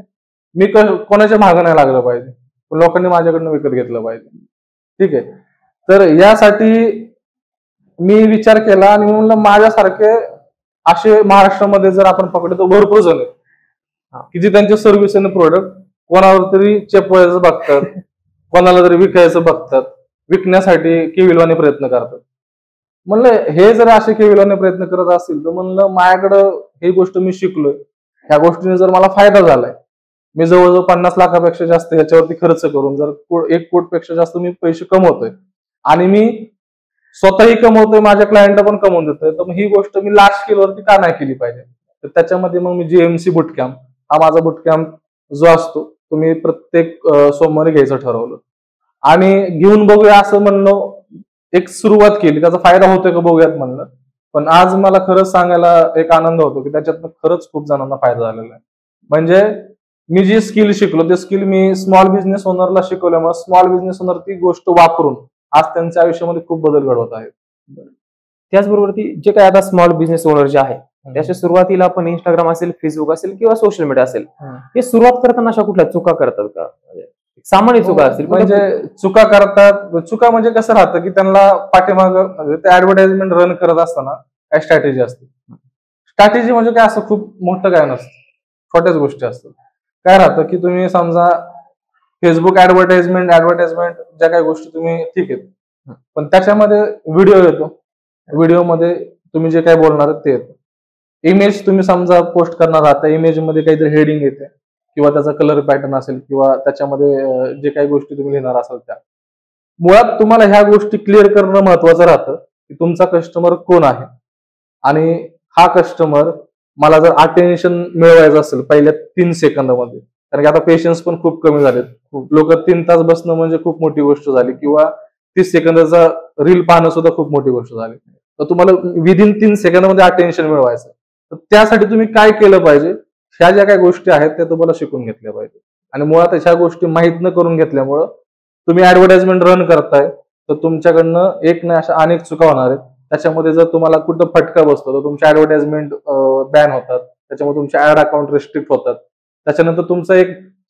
मी कोणाच्या मागं नाही लागलं पाहिजे पण लोकांनी माझ्याकडनं विकत घेतलं पाहिजे. ठीक आहे. तर यासाठी मी विचार केला आणि मी म्हणलं माझ्यासारखे असे महाराष्ट्रामध्ये जर आपण पकडले तर भरपूर जण आहेत की जे त्यांचे सर्व्हिस आणि प्रोडक्ट कोणावर तरी चेपवायचं बघतात, कोणाला तरी विकायचं बघतात, विकण्यासाठी केविलवाने प्रयत्न करतात. म्हणलं हे जर असे केविलवाने प्रयत्न करत असतील तर म्हणलं माझ्याकडं ही गोष्ट मी शिकलोय, ह्या गोष्टीने जर मला फायदा झालाय, मी जवळजवळ 50 लाखापेक्षा जास्त याच्यावरती खर्च करून जर 1 कोटीपेक्षा जास्त मी पैसे कमवतोय आणि मी स्वतःही कमवतोय, माझ्या क्लायंटला पण कमवून देतोय, तर मग ही गोष्ट मी लार्ज स्केलवरती का नाही केली पाहिजे. तर त्याच्यामध्ये मग मी GMC बुटकॅम्प हा माझा बुटकॅम्प जो असतो तो मी प्रत्येक सोमवारी घ्यायचं ठरवलं आणि घेऊन बघूया असं म्हणणं एक सुरुवात केली. त्याचा फायदा होतोय का बघूयात म्हणलं. पण आज मला खरंच सांगायला एक आनंद होतो की त्याच्यातनं खरंच खूप जणांना फायदा झालेला आहे. म्हणजे मी जी स्किल शिकलो ते स्किल मी स्मॉल बिझनेस ओनरला शिकवल्यामुळे स्मॉल बिझनेस ओनर ती गोष्ट वापरून आज त्यांच्या आयुष्यामध्ये खूप बदल घडवत आहेत. त्याचबरोबर जे काही आता स्मॉल बिझनेस ओनर जे आहे त्याच्या सुरुवातीला आपण इंस्टाग्राम असेल, फेसबुक असेल किंवा सोशल मीडिया असेल, हे सुरुवात करताना अशा कुठल्या चुका करतात का? सामान्य चुका असतील म्हणजे चुका करतात. चुका म्हणजे कसं राहतं की त्यांना पाठीमागं म्हणजे ते ऍडव्हर्टाइजमेंट रन करत असताना काय स्ट्रॅटेजी असते. स्ट्रॅटेजी म्हणजे काय असं खूप मोठं काय नसतं, छोट्याच गोष्टी असतात. काय राहतं की तुम्ही समजा फेसबुक ऍडव्हर्टाइजमेंट ज्या काही गोष्टी तुम्ही ठीक आहेत, पण त्याच्यामध्ये व्हिडिओ येतो, व्हिडिओमध्ये तुम्ही जे काही बोलणार ते येतं. इमेज तुम्ही समजा पोस्ट करणार आहात, इमेज मध्ये काहीतरी हेडिंग येते किंवा त्याचा कलर पॅटर्न असेल किंवा त्याच्यामध्ये जे काही गोष्टी तुम्ही लिहिणार असाल त्या. मुळात तुम्हाला ह्या गोष्टी क्लिअर करणं महत्वाचं राहतं की तुमचा कस्टमर कोण आहे आणि हा कस्टमर मला जर अटेन्शन मिळवायचं असेल पहिल्या 3 सेकंदामध्ये, कारण की आता पेशन्स पण खूप कमी झालेत. लोक 3 तास बसणं म्हणजे खूप मोठी गोष्ट झाली किंवा 30 सेकंदाचा रील पाहणं सुद्धा खूप मोठी गोष्ट झाली. तर तुम्हाला विदिन 3 सेकंदामध्ये अटेन्शन मिळवायचं, तर त्यासाठी तुम्ही काय केलं पाहिजे, ह्या ज्या काही गोष्टी आहेत त्या तुम्हाला शिकून घेतल्या पाहिजे. आणि मुळात ह्या गोष्टी माहीत न करून घेतल्यामुळं तुम्ही ऍडव्हर्टाइजमेंट रन करताय तर तुमच्याकडनं एक नाही अशा अनेक चुका होणार आहेत. त्याच्यामध्ये जर तुम्हाला कुठं फटका बसतो तर तुमच्या ऍडव्हर्टाइजमेंट बॅन होतात, त्याच्यामुळे तुमचे ऍड अकाउंट रिस्ट्रिक्ट होतात. त्याच्यानंतर तुमचा एक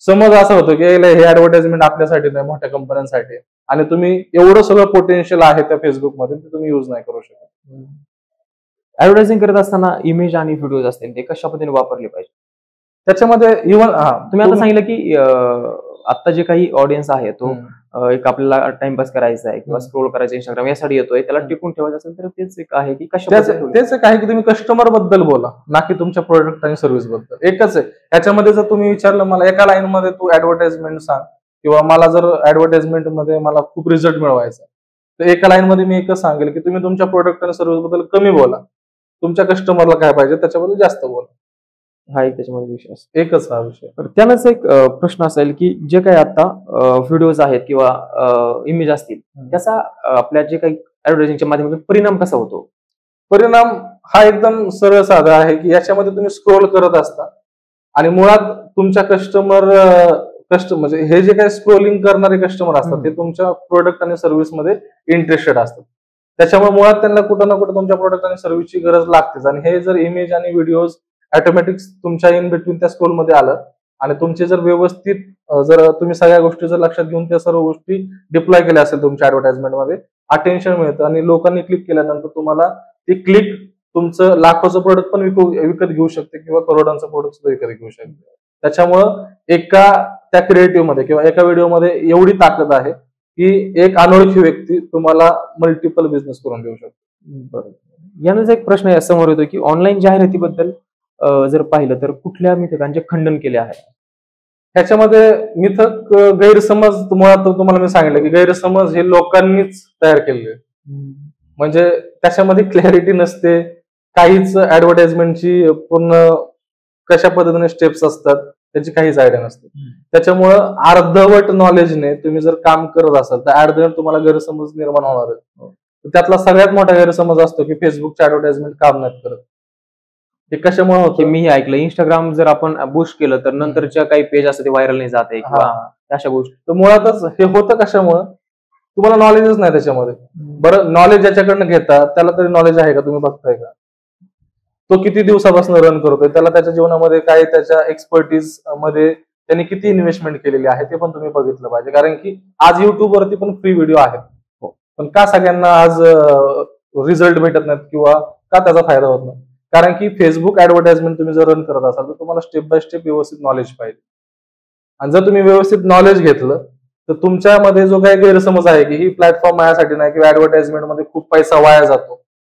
समज असा होतो की हे ऍडव्हर्टाइजमेंट आपल्यासाठी नाही, मोठ्या कंपन्यांसाठी, आणि तुम्ही एवढं सगळं पोटेन्शियल आहे त्या फेसबुकमध्ये ते तुम्ही युज नाही करू शकत. ऍडव्हर्टायझिंग करत असताना इमेज आणि व्हिडिओज असतील ते कशा पद्धतीने वापरले पाहिजे? त्याच्यामध्ये इव्हन तुम्ही आता सांगितलं की आता जे काही ऑडियन्स आहे तो एक आपल्याला टाइमपास करायचा आहे किंवा स्क्रोल करायचं इंस्टाग्राम यासाठी येतोय, त्याला टिकून ठेवायचं असेल तर तेच एक आहे की तेच एक आहे की तुम्ही कस्टमर बद्दल बोला ना की तुमच्या प्रोडक्ट आणि सर्व्हिस बद्दल. एकच आहे. याच्यामध्ये जर तुम्ही विचारलं मला एका लाईन मध्ये तू ऍडव्हर्टाइजमेंट सांग किंवा मला जर ऍडव्हर्टाइजमेंट मध्ये मला खूप रिझल्ट मिळवायचा तर एका लाईन मध्ये मी एकच सांगेल की तुम्ही तुमच्या प्रोडक्ट आणि सर्व्हिस बद्दल कमी बोला, तुमच्या कस्टमरला काय पाहिजे त्याच्याबद्दल जास्त बोला. हा एक त्याच्यामध्ये विषय असतो, एकच हा विषय. तर त्यानंच एक प्रश्न असेल की जे काही आता व्हिडिओज आहेत किंवा इमेज असतील त्याचा आपल्या जे काही ऍडव्हर्टायझिंगच्या माध्यमातून परिणाम कसा होतो? परिणाम हा एकदम सरळ साधा आहे की याच्यामध्ये तुम्ही स्क्रोल करत असता आणि मुळात तुमच्या म्हणजे हे जे काही स्क्रोलिंग करणारे कस्टमर असतात ते तुमच्या प्रोडक्ट आणि सर्व्हिसमध्ये इंटरेस्टेड असतात. त्याच्यामुळे मुळात त्यांना कुठं ना कुठं तुमच्या प्रोडक्ट आणि सर्व्हिसची गरज लागतेच. आणि हे जर इमेज आणि व्हिडिओज ऑटोमॅटिक तुमच्या इन बिटवीन त्या स्क्रोलमध्ये आलं आणि तुमचे जर व्यवस्थित जर तुम्ही सगळ्या गोष्टी जर लक्षात घेऊन त्या सर्व गोष्टी डिप्लॉय केल्या असेल तुमच्या ऍडव्हर्टाइजमेंटमध्ये, अटेन्शन मिळतं आणि लोकांनी क्लिक केल्यानंतर तुम्हाला ती क्लिक तुमचं लाखोचं प्रोडक्ट पण विकत घेऊ शकते किंवा करोडांचं प्रोडक्ट सुद्धा विकत घेऊ शकते. त्याच्यामुळं एका त्या क्रिएटिव्ह मध्ये किंवा एका व्हिडिओमध्ये एवढी ताकद आहे की एक अनोळखी व्यक्ती तुम्हाला मल्टिपल बिझनेस करून देऊ शकतो. बरोबर. यानंच एक प्रश्न समोर येतो की ऑनलाईन जाहिरातीबद्दल जर पाहिलं तर कुठल्या मिथकांचे खंडन केले आहे? ह्याच्यामध्ये मिथक गैरसमज मुळात तुम्हाला मी सांगितलं की गैरसमज हे लोकांनीच तयार केलेले. म्हणजे त्याच्यामध्ये क्लॅरिटी नसते, काहीच ऍडव्हर्टाइजमेंटची पूर्ण कशा पद्धतीने स्टेप्स असतात त्याची काहीच आयडिया नसते. त्याच्यामुळं अर्धवट नॉलेजने तुम्ही जर काम करत असाल तर अर्धवट तुम्हाला गैरसमज निर्माण होणार आहे. त्यातला सगळ्यात मोठा गैरसमज असतो की फेसबुकचे ऍडव्हर्टाइजमेंट काम नाही करत. हे कशामुळे होतं? मी ऐकलं इंस्टाग्राम जर आपण बूस्ट केलं तर नंतरच्या काही पेज असतात ते व्हायरल नाही जाते किंवा अशा गोष्टी. तर मुळातच हे होतं कशामुळे? तुम्हाला नॉलेजच नाही त्याच्यामध्ये. बरं, नॉलेज ज्याच्याकडनं घेता त्याला तरी नॉलेज आहे का? तुम्ही बघताय का? तो किती दिवसापासून रन करतोय, त्याला त्याच्या जीवनामध्ये काय, त्याच्या एक्सपर्टीज मध्ये त्यांनी किती इन्व्हेस्टमेंट केलेली आहे ते पण तुम्ही बघितलं पाहिजे. कारण की आज युट्यूब वरती पण फ्री व्हिडिओ आहेत, पण का सगळ्यांना आज रिझल्ट भेटत नाहीत किंवा का त्याचा फायदा होत नाही? कारण की फेसबुक ऍडव्हर्टाइजमेंट तुम्ही जर रन करत असाल तर तुम्हाला स्टेप बाय स्टेप व्यवस्थित नॉलेज पाहिजे. आणि जर तुम्ही व्यवस्थित नॉलेज घेतलं तर तुमच्यामध्ये जो काही गैरसमज आहे की ही प्लॅटफॉर्म माझ्यासाठी नाही किंवा ऍडव्हर्टाइजमेंट मध्ये खूप पैसा वाया जातो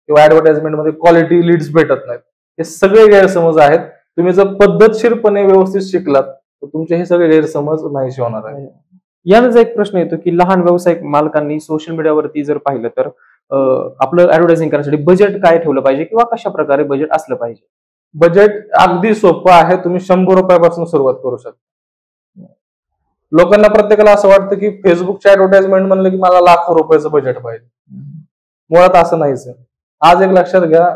किंवा ऍडव्हर्टाइजमेंट मध्ये क्वालिटी लीड्स भेटत नाहीत, हे सगळे गैरसमज आहेत. तुम्ही जर पद्धतशीरपणे व्यवस्थित शिकलात तर तुमचे हे सगळे गैरसमज नाहीसे होणार आहे. यानंच एक प्रश्न येतो की लहान व्यावसायिक मालकांनी सोशल मीडियावरती जर पाहिलं तर आपलं ऍडव्हर्टायझिंग करण्यासाठी बजेट काय ठेवलं पाहिजे किंवा कशा प्रकारे बजेट असलं पाहिजे? बजेट अगदी सोपं आहे. तुम्ही 100 रुपयापासून सुरुवात करू शकता. लोकांना प्रत्येकाला असं वाटतं की फेसबुकच्या ऍडव्हर्टाइजमेंट म्हणलं की मला लाखो रुपयाचं बजेट पाहिजे. मुळात असं नाहीच आहे. आज एक लक्षात घ्या,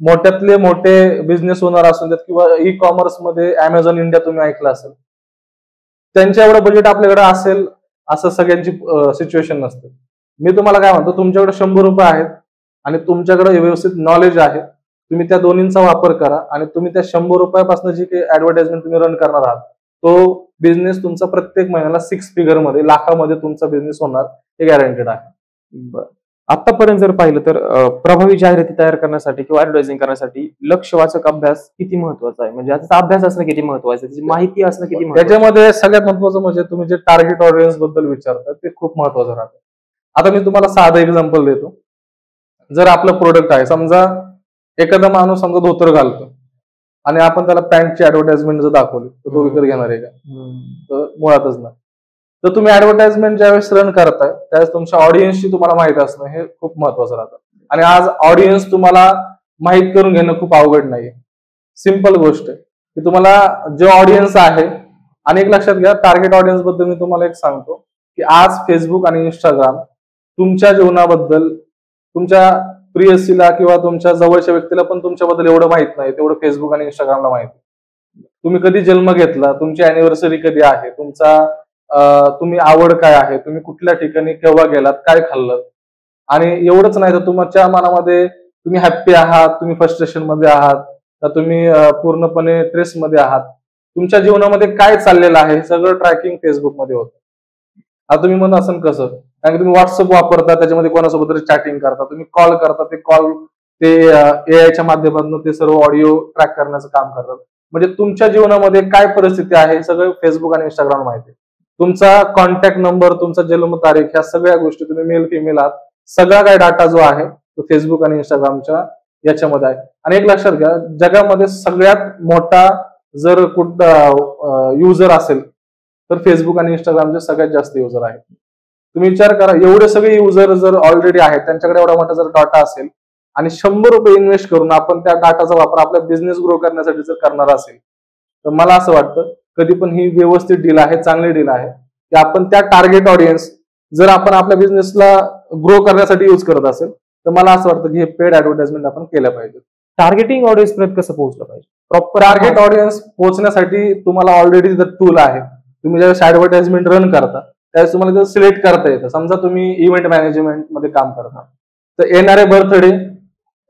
मोठ्यातले मोठे बिझनेस ओनर असून देत किंवा ई कॉमर्स मध्ये अमेझॉन इंडिया तुम्ही ऐकलं असेल, त्यांच्या एवढं बजेट आपल्याकडे असेल असं सगळ्यांची सिच्युएशन नसते. मी तुम्हाला काय म्हणतो, तुमच्याकडे 100 रुपये आहेत आणि तुमच्याकडे व्यवस्थित नॉलेज आहे, तुम्ही त्या दोन्हींचा वापर करा आणि तुम्ही त्या 100 रुपयापासून जी काही ऍडव्हर्टाइजमेंट तुम्ही रन करणार आहात तो बिझनेस तुमचा प्रत्येक महिन्याला 6 फिगर मध्ये, लाखामध्ये तुमचा बिझनेस होणार हे गॅरंटेड आहे. बरं. आतापर्यंत जर पाहिलं तर प्रभावी जाहिराती तयार करण्यासाठी किंवा ऍडव्हर्टायझिंग करण्यासाठी लक्ष्यवाचक अभ्यास किती महत्वाचा आहे? म्हणजे त्याचा अभ्यास असणं किती महत्वाचं आहे, त्याची माहिती असणं किती महत्वाचं? त्याच्यामध्ये सगळ्यात महत्वाचं म्हणजे तुम्ही जे टार्गेट ऑडियन्स बद्दल विचारता ते खूप महत्वाचं राहतं. आता मी तुम्हाला साधं एक्झाम्पल देतो. जर आपलं प्रोडक्ट आहे, समजा एखादा माणूस समजा धोतर घालतो आणि आपण त्याला पॅन्टची ऍडव्हर्टाइजमेंट जर दाखवली तर तो विकत घेणार आहे का? तर मुळातच नाही. तर तुम्ही ऍडव्हर्टाइजमेंट ज्यावेळेस रन करताय त्यावेळेस तुमच्या ऑडियन्सची तुम्हाला माहित असणं हे खूप महत्वाचं राहतं. आणि आज ऑडियन्स तुम्हाला माहित करून घेणं खूप अवघड नाहीये. सिंपल गोष्ट आहे की तुम्हाला जो ऑडियन्स आहे, आणि एक लक्षात घ्या, टार्गेट ऑडियन्स बद्दल मी तुम्हाला एक सांगतो की आज फेसबुक आणि इंस्टाग्राम तुमच्या जीवनाबद्दल, तुमच्या प्रियसीला किंवा तुमच्या जवळच्या व्यक्तीला पण तुमच्याबद्दल एवढं माहित नाही तेवढं फेसबुक आणि इंस्टाग्रामला माहिती. तुम्ही कधी जन्म घेतला, तुमची अॅनिव्हर्सरी कधी आहे, तुम्ही आवड काय आहे, तुम्ही कुठल्या ठिकाणी केव्हा गेलात, काय खाल्लं, आणि एवढंच नाही तर तुमच्या मनामध्ये तुम्ही हॅप्पी आहात, तुम्ही फ्रस्ट्रेशन मध्ये आहात, तर तुम्ही पूर्णपणे स्ट्रेस मध्ये आहात, तुमच्या जीवनामध्ये काय चाललेलं आहे हे सगळं ट्रॅकिंग फेसबुकमध्ये होतं. आता तुम्ही म्हणत असाल कसं? कारण की तुम्ही व्हॉट्सअप वापरता, त्याच्यामध्ये कोणासोबत तरी चॅटिंग करता, तुम्ही कॉल करता, ते एआयच्या माध्यमातून ते सर्व ऑडिओ ट्रॅक करण्याचं काम करतात. म्हणजे तुमच्या जीवनामध्ये काय परिस्थिती आहे हे सगळं फेसबुक आणि इंस्टाग्राम माहिती आहे. तुमचा कॉन्टॅक्ट नंबर, तुमचा जन्मतारीख, ह्या सगळ्या गोष्टी, तुम्ही मेल फिमेल आहात, सगळा काय डाटा जो आहे तो फेसबुक आणि इंस्टाग्रामच्या याच्यामध्ये आहे. आणि एक लक्षात घ्या, जगामध्ये सगळ्यात मोठा जर कुठं युजर असेल तर फेसबुक आणि इंस्टाग्रामचे सगळ्यात जास्त युजर आहेत. तुम्ही विचार करा, एवढे सगळे युजर जर ऑलरेडी आहेत, त्यांच्याकडे एवढा मोठा जर डाटा असेल आणि 100 रुपये इन्व्हेस्ट करून आपण त्या डाटाचा वापर आपला बिझनेस ग्रो करण्यासाठी जर करणार असेल तर मला असं वाटतं कधी पण ही व्यवस्थित डील आहे, चांगली डील आहे की आपण त्या टार्गेट ऑडियन्स जर आपण आपल्या बिझनेसला ग्रो करण्यासाठी यूज करत असेल तर मला असं वाटतं की हे पेड ऍडव्हर्टाइजमेंट आपण केल्या पाहिजे. टार्गेटिंग ऑडियन्स पर्यंत कसं पोहोचलं पाहिजे? प्रॉपर टार्गेट ऑडियन्स पोहोचण्यासाठी तुम्हाला ऑलरेडी तिथं टूल आहे. तुम्ही ज्यावेळेस ऍडव्हर्टाइजमेंट रन करता त्यावेळेस तुम्हाला तिथं सिलेक्ट करता येतं. समजा तुम्ही इव्हेंट मॅनेजमेंट मध्ये काम करता, तर येणारे बर्थडे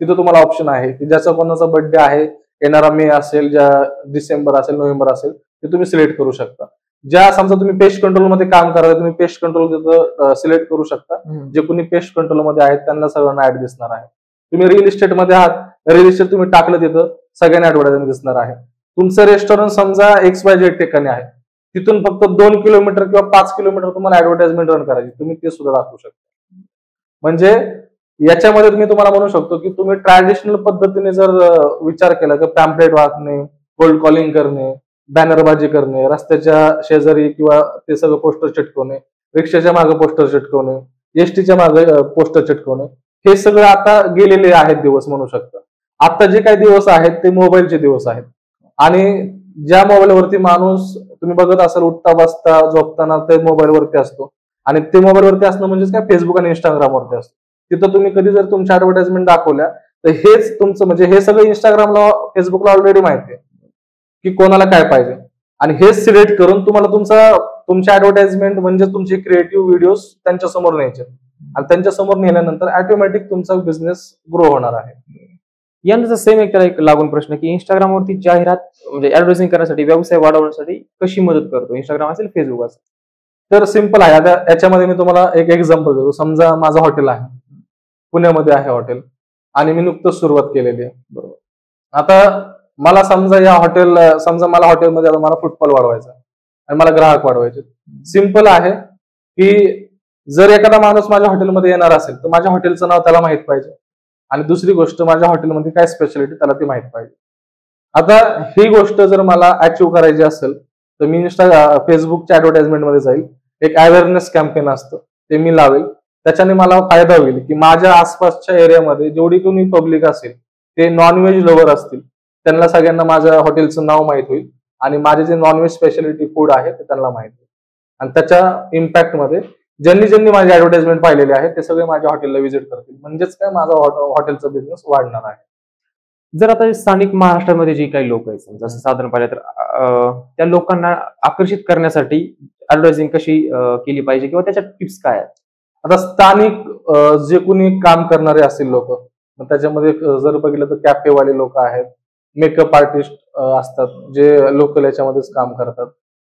तिथं तुम्हाला ऑप्शन आहे की ज्याचा कोणाचा बर्थडे आहे, येणारा मे असेल, ज्या डिसेंबर असेल, नोव्हेंबर असेल, ते तुम्ही सिलेक्ट करू शकता. ज्या समजा तुम्ही पेस्ट कंट्रोल मध्ये काम करता, तुम्ही पेस्ट कंट्रोल तिथं सिलेक्ट करू शकता. जे कोणी पेस्ट कंट्रोल मध्ये आहेत त्यांना सगळ्यांना ऍड दिसणार आहे. तुम्ही रिअल इस्टेट मध्ये आहात, रिअल इस्टेट तुम्ही टाकलं तिथं सगळ्यांना ऍडव्हर्टाइजमेंट दिसणार आहे. तुमचं रेस्टॉरंट समजा XYZ ठिकाणी आहे, तिथून फक्त 2 किलोमीटर किंवा 5 किलोमीटर तुम्हाला ऍडव्हर्टाइजमेंट रन करायची, तुम्ही ते सुद्धा दाखवू शकता. म्हणजे याच्यामध्ये तुम्हाला म्हणू शकतो की तुम्ही ट्रॅडिशनल पद्धतीने जर विचार केला की पॅम्पलेट वाटणे, कोल्ड कॉलिंग करणे, बॅनरबाजी करणे, रस्त्याच्या शेजारी किंवा ते सगळं पोस्टर चिटकवणे, रिक्षाच्या मागे पोस्टर चिटकवणे, एसटीच्या मागे पोस्टर चिटकवणे, हे सगळं आता गेलेले आहेत दिवस म्हणू शकता. आता जे काही दिवस आहेत ते मोबाईलचे दिवस आहेत. आणि ज्या मोबाईलवरती माणूस तुम्ही बघत असाल उठता बसता झोपताना ते मोबाईलवरती असतो, आणि ते मोबाईलवरती असणं म्हणजेच काय, फेसबुक आणि इंस्टाग्रामवरती असतो. तिथं तुम्ही कधी जर तुमच्या ऍडव्हर्टाइजमेंट दाखवल्या तर हेच तुमचं म्हणजे हे सगळं इंस्टाग्रामला फेसबुकला ऑलरेडी माहिती आहे की कोणाला काय पाहिजे, आणि हेच सिलेक्ट करून तुम्हाला तुमच्या ऍडव्हर्टाइजमेंट म्हणजे तुमचे क्रिएटिव्ह व्हिडिओज त्यांच्या समोर न्यायचे, आणि त्यांच्या समोर नेल्यानंतर ऑटोमॅटिक तुमचा बिझनेस ग्रो होणार आहे. यानंतर सेम एक लागून प्रश्न की इंस्टाग्रामवरती जाहिरात म्हणजे ऍडव्हर्टायझिंग करण्यासाठी, व्यवसाय वाढवण्यासाठी कशी मदत करतो, इंस्टाग्राम असेल फेसबुक असेल? तर सिंपल आहे. आता याच्यामध्ये मी तुम्हाला एक एक्झाम्पल देतो. समजा माझं हॉटेल आहे, पुण्यामध्ये आहे हॉटेल, आणि मी नुकतंच सुरुवात केलेली आहे. बरोबर. आता मला समजा मला हॉटेलमध्ये आता मला फुटफॉल वाढवायचा आणि मला ग्राहक वाढवायचे. सिंपल आहे की जर एखादा माणूस माझ्या हॉटेलमध्ये येणार असेल तर माझ्या हॉटेलचं नाव त्याला माहित पाहिजे, आणि दुसरी गोष्ट माझ्या हॉटेलमध्ये काय स्पेशालिटी त्याला ती माहित पाहिजे. आता ही गोष्ट जर मला अचीव्ह करायची असेल तर मी फेसबुकच्या ऍडव्हर्टाइजमेंटमध्ये जाईल, एक अवेअरनेस कॅम्पेन असतं ते मी लावेल. त्याच्याने मला फायदा होईल की माझ्या आसपासच्या एरियामध्ये जेवढी कोणी पब्लिक असेल ते नॉनव्हेज लव्हर असतील, त्यांना सगळ्यांना माझ्या हॉटेलचं नाव माहित होईल, आणि माझे जे नॉनव्हेज स्पेशालिटी फूड आहे ते त्यांना माहित होईल. आणि त्याच्या इम्पॅक्टमध्ये ज्यांनी माझे ऍडव्हर्टाइजमेंट पाहिलेले आहे ते सगळे माझ्या हॉटेलला व्हिजिट करतील, म्हणजेच काय माझा हॉटेलचा बिझनेस वाढणार आहे. जर आता स्थानिक महाराष्ट्रामध्ये जी काही लोक आहेत, जसं साधारण पाहिलं तर त्या लोकांना आकर्षित करण्यासाठी ऍडव्हर्टायझिंग कशी केली पाहिजे किंवा त्याच्या टिप्स काय आहेत? आता स्थानिक जे कोणी काम करणारे असतील लोक, त्याच्यामध्ये जर बघितलं तर कॅफेवाले लोक आहेत, मेकअप आर्टिस्ट असतात जे लोकल याच्यामध्येच काम करतात.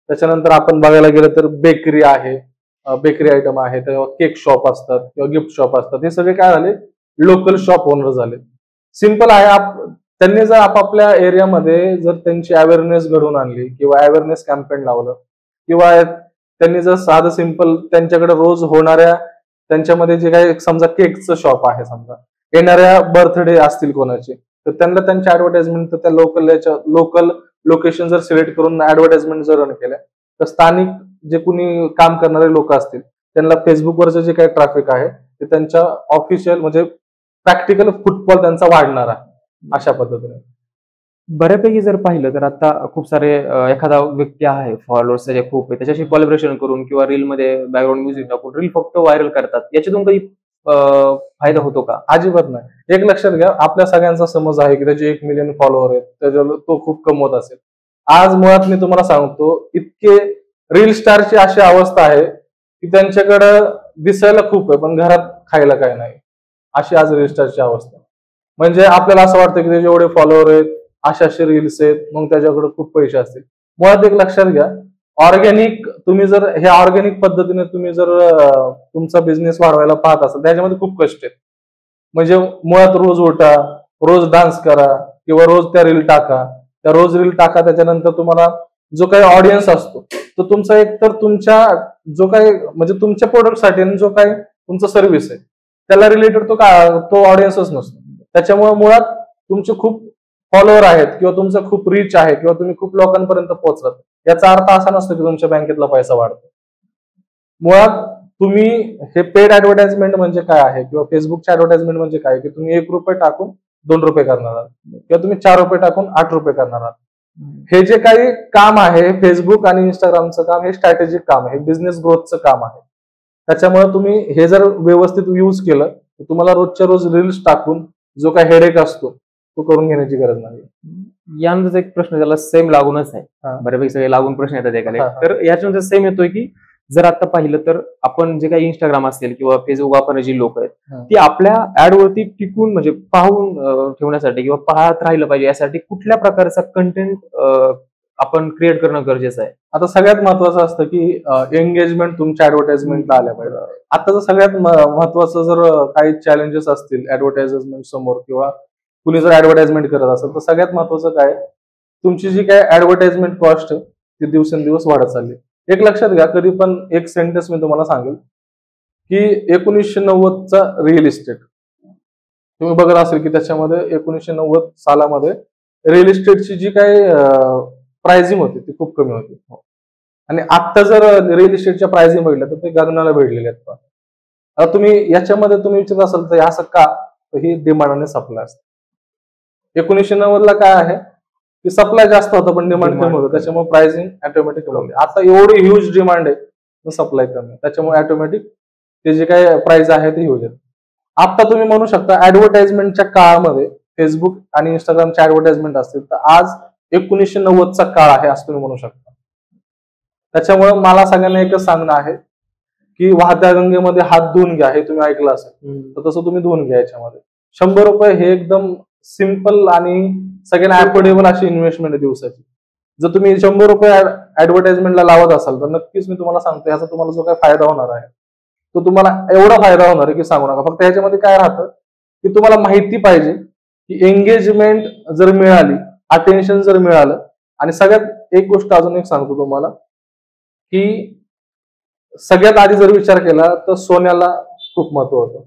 त्याच्यानंतर आपण बघायला गेलं तर बेकरी आहे, बेकरी आयटम आहे, केक शॉप असतात किंवा गिफ्ट शॉप असतात. हे सगळे काय झाले, लोकल शॉप ओनर झाले. सिंपल आहे, त्यांनी जर आपापल्या एरियामध्ये जर त्यांची अवेअरनेस घडवून आणली किंवा अवेअरनेस कॅम्पेन लावलं, किंवा त्यांनी जर साधं सिंपल त्यांच्याकडे रोज होणाऱ्या त्यांच्यामध्ये जे काही समजा केकचं शॉप आहे, समजा येणाऱ्या बर्थडे असतील कोणाचे, तर त्यांना त्यांच्या ऍडव्हर्टाइजमेंट त्या लोकल लोकेशन जर सिलेक्ट करून ऍडव्हर्टाइजमेंट जर रन केल्या तर स्थानिक जे कोणी काम करणारे लोक असतील त्यांना फेसबुकवरचं जे काही ट्रॅफिक आहे ते त्यांच्या ऑफिशियल म्हणजे प्रॅक्टिकल फुटफॉल त्यांचा वाढणार आहे. अशा पद्धतीने बऱ्यापैकी जर पाहिलं तर आता खूप सारे एखादा व्यक्ती आहे, फॉलोअर्स त्याचे खूप आहे, त्याच्याशी कोलॅबोरेशन करून किंवा रील मध्ये बॅकग्राऊंड म्युझिक टाकून रील फक्त व्हायरल करतात. याच्यातून काही फायदा होतो का? अजिबात नाही. एक लक्षात घ्या, आपल्या सगळ्यांचा समज आहे की त्याचे 1 मिलियन फॉलोअर आहेत, त्याच्यावर तो खूप कमवत असेल. आज मुळात मी तुम्हाला सांगतो, इतके रील स्टारची अशी अवस्था आहे की त्यांच्याकडं दिसायला खूप आहे पण घरात खायला काय नाही, अशी आज रील स्टारची अवस्था. म्हणजे आपल्याला असं वाटतं की त्याचे एवढे फॉलोअर आहेत, असे रील्स आहेत, मग त्याच्याकडे खूप पैसे असतील. मुळात एक लक्षात घ्या, ऑर्गॅनिक तुम्ही जर ह्या ऑर्गॅनिक पद्धतीने तुम्ही जर तुमचा बिझनेस वाढवायला पाहत असाल त्याच्यामध्ये खूप कष्ट आहेत. म्हणजे मुळात रोज उठा, रोज डान्स करा किंवा रोज त्या रील टाका, त्या रोज रील टाका. त्याच्यानंतर तुम्हाला जो काही ऑडियन्स असतो तो तुमचा एकतर तुमच्या जो काही म्हणजे तुमच्या प्रोडक्टसाठी आणि जो काही तुमचं सर्व्हिस आहे त्याला रिलेटेड तो ऑडियन्सच नसतो. त्याच्यामुळे मुळात तुमचे खूप फॉलोअर आहेत किंवा तुमचं खूप रीच आहे किंवा तुम्ही खूप लोकांपर्यंत पोहोचलात, याचा अर्थ असा नसतो की तुमच्या बँकेतला पैसा वाढतो. मुळात तुम्ही हे पेड ऍडव्हर्टाइजमेंट म्हणजे काय आहे किंवा फेसबुकचे ऍडव्हर्टाइजमेंट म्हणजे काय, की तुम्ही 1 रुपये टाकून 2 रुपये करणार आहात किंवा तुम्ही 4 रुपये टाकून 8 रुपये करणार आहात. हे जे काही काम आहे फेसबुक आणि इंस्टाग्रामचं काम, हे स्ट्रॅटेजिक काम आहे, बिझनेस ग्रोथचं काम आहे. त्याच्यामुळे तुम्ही हे जर व्यवस्थित यूज केलं तर तुम्हाला रोजच्या रोज रील्स टाकून जो काही हेडेक असतो तो करून घेण्याची गरज नाही. यानंतर एक प्रश्न त्याला सेम लागूनच आहे, बऱ्यापैकी सगळे लागून प्रश्न येतात एखाद्या. तर याच्यानंतर सेम येतोय की जर आता पाहिलं तर आपण जे काही इंस्टाग्राम असेल किंवा फेसबुक वापरणारी जी लोक आहेत ती आपल्या ऍड वरती टिकून म्हणजे पाहून ठेवण्यासाठी किंवा पाहत राहिलं पाहिजे यासाठी कुठल्या प्रकारचा कंटेंट आपण क्रिएट करणं गरजेचं आहे? आता सगळ्यात महत्वाचं असतं की एंगेजमेंट तुमच्या ऍडव्हर्टाइजमेंटला आल्या पाहिजे. आता जर सगळ्यात महत्वाचं जर काही चॅलेंजेस असतील ऍडव्हर्टाइजमेंट समोर किंवा कुणी जर ऍडव्हर्टाइजमेंट करत असेल तर सगळ्यात महत्वाचं काय, तुमची जी काय ऍडव्हर्टाइजमेंट कॉस्ट आहे ती दिवसेंदिवस वाढत चालली. एक लक्षात घ्या, कधी पण एक सेंटेन्स मी तुम्हाला सांगेल की 1990चा रिअल इस्टेट तुम्ही बघत असेल की त्याच्यामध्ये 1990 सालामध्ये रिअल इस्टेटची जी काही प्राइसिंग होती ती खूप कमी होती. आणि आता जर रिअल इस्टेटच्या प्राइसिंग बघितल्या तर ते गगनाला भिडलेले आहेत. आता तुम्ही याच्यामध्ये तुम्ही विचारत असाल तर असं का, तर ही डिमांड आणि सप्लाय असते. 1990ला काय आहे की सप्लाय जास्त होतं पण डिमांड कमी होतं, त्याच्यामुळे प्राइसिंग ऑटोमॅटिक कमी होते. आता एवढी ह्यूज डिमांड आहे सप्लाय कमी, त्याच्यामुळे ऑटोमॅटिक ते जे काय प्राइस आहे ते ह्यूज आहे. आता तुम्ही म्हणू शकता ऍडव्हर्टाइजमेंटच्या काळामध्ये फेसबुक आणि इंस्टाग्रामचे ऍडव्हर्टाइजमेंट असतील तर आज 1990चा काळ आहे असं तुम्ही म्हणू शकता. त्याच्यामुळे मला सगळ्यांना एकच सांगणं आहे की वाहत्या गंगेमध्ये हात धुवून घ्या, हे तुम्ही ऐकलं असेल तर तसं तुम्ही धुवून घ्या. याच्यामध्ये 100 रुपये हे एकदम सिंपल आणि सगळ्यांना अफोर्डेबल अशी इन्व्हेस्टमेंट आहे दिवसाची. जर तुम्ही 100 रुपये ऍडव्हर्टाइजमेंटला लावत असाल तर नक्कीच मी तुम्हाला सांगतो ह्याचा तुम्हाला जो काही फायदा होणार आहे तो तुम्हाला एवढा फायदा होणार आहे की सांगू नका. फक्त ह्याच्यामध्ये काय राहतं की तुम्हाला माहिती पाहिजे की एंगेजमेंट जर मिळाली, अटेन्शन जर मिळालं, आणि सगळ्यात एक गोष्ट अजून एक सांगतो तुम्हाला की सगळ्यात आधी जर विचार केला तर सोन्याला खूप महत्व होतं.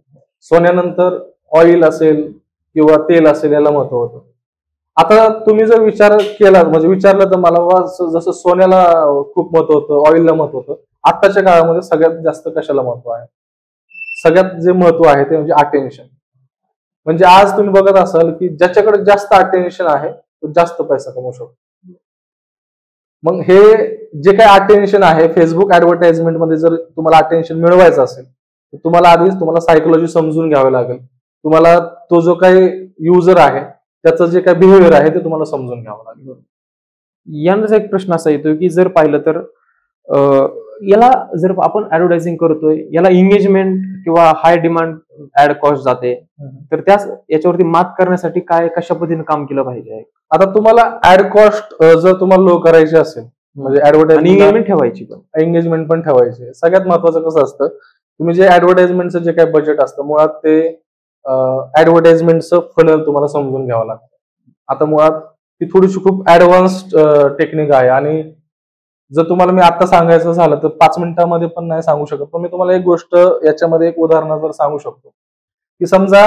सोन्यानंतर ऑइल असेल किंवा तेल असेल याला महत्व होतं. आता तुम्ही जर विचार केला म्हणजे विचारलं तर मला जसं सोन्याला खूप महत्व होतं, ऑइलला महत्व होतं, आताच्या काळामध्ये सगळ्यात जास्त कशाला महत्व आहे? सगळ्यात जे महत्व आहे ते म्हणजे अटेन्शन. म्हणजे आज तुम्ही बघत असाल की ज्याच्याकडे जास्त अटेन्शन आहे तो जास्त पैसा कमवू शकतो. मग हे जे काही अटेन्शन आहे फेसबुक ऍडव्हर्टाइजमेंट मध्ये जर तुम्हाला अटेन्शन मिळवायचं असेल तर तुम्हाला आधीच तुम्हाला सायकोलॉजी समजून घ्यावी लागेल. तुम्हाला तो जो काही युजर आहे त्याचं जे काही बिहेवियर आहे ते तुम्हाला समजून घ्यावं लागेल. यानंतर एक प्रश्न असा येतो की जर पाहिलं तर याला जर आपण ऍडव्हर्टायझिंग करतोय याला एंगेजमेंट किंवा हाय डिमांड ऍड कॉस्ट जाते, तर याच्यावरती मात करण्यासाठी काय कशा पद्धतीने काम केलं पाहिजे? आता तुम्हाला ऍड कॉस्ट जर तुम्हाला लो करायची असेल म्हणजे एंगेजमेंट ठेवायची, पण एंगेजमेंट पण ठेवायची. सगळ्यात महत्वाचं कसं असतं, तुम्ही जे ऍडव्हर्टाइजमेंटचं जे काही बजेट असतं मुळात ते ऍडव्हर्टाइजमेंटचं फनल तुम्हाला समजून घ्यावं लागतं. आता मुळात ती थोडीशी खूप ऍडव्हान्स्ड टेक्निक आहे आणि जर तुम्हाला मी आता सांगायचं झालं तर 5 मिनिटांमध्ये पण नाही सांगू शकत. पण मी तुम्हाला एक गोष्ट याच्यामध्ये एक उदाहरण जर सांगू शकतो की समजा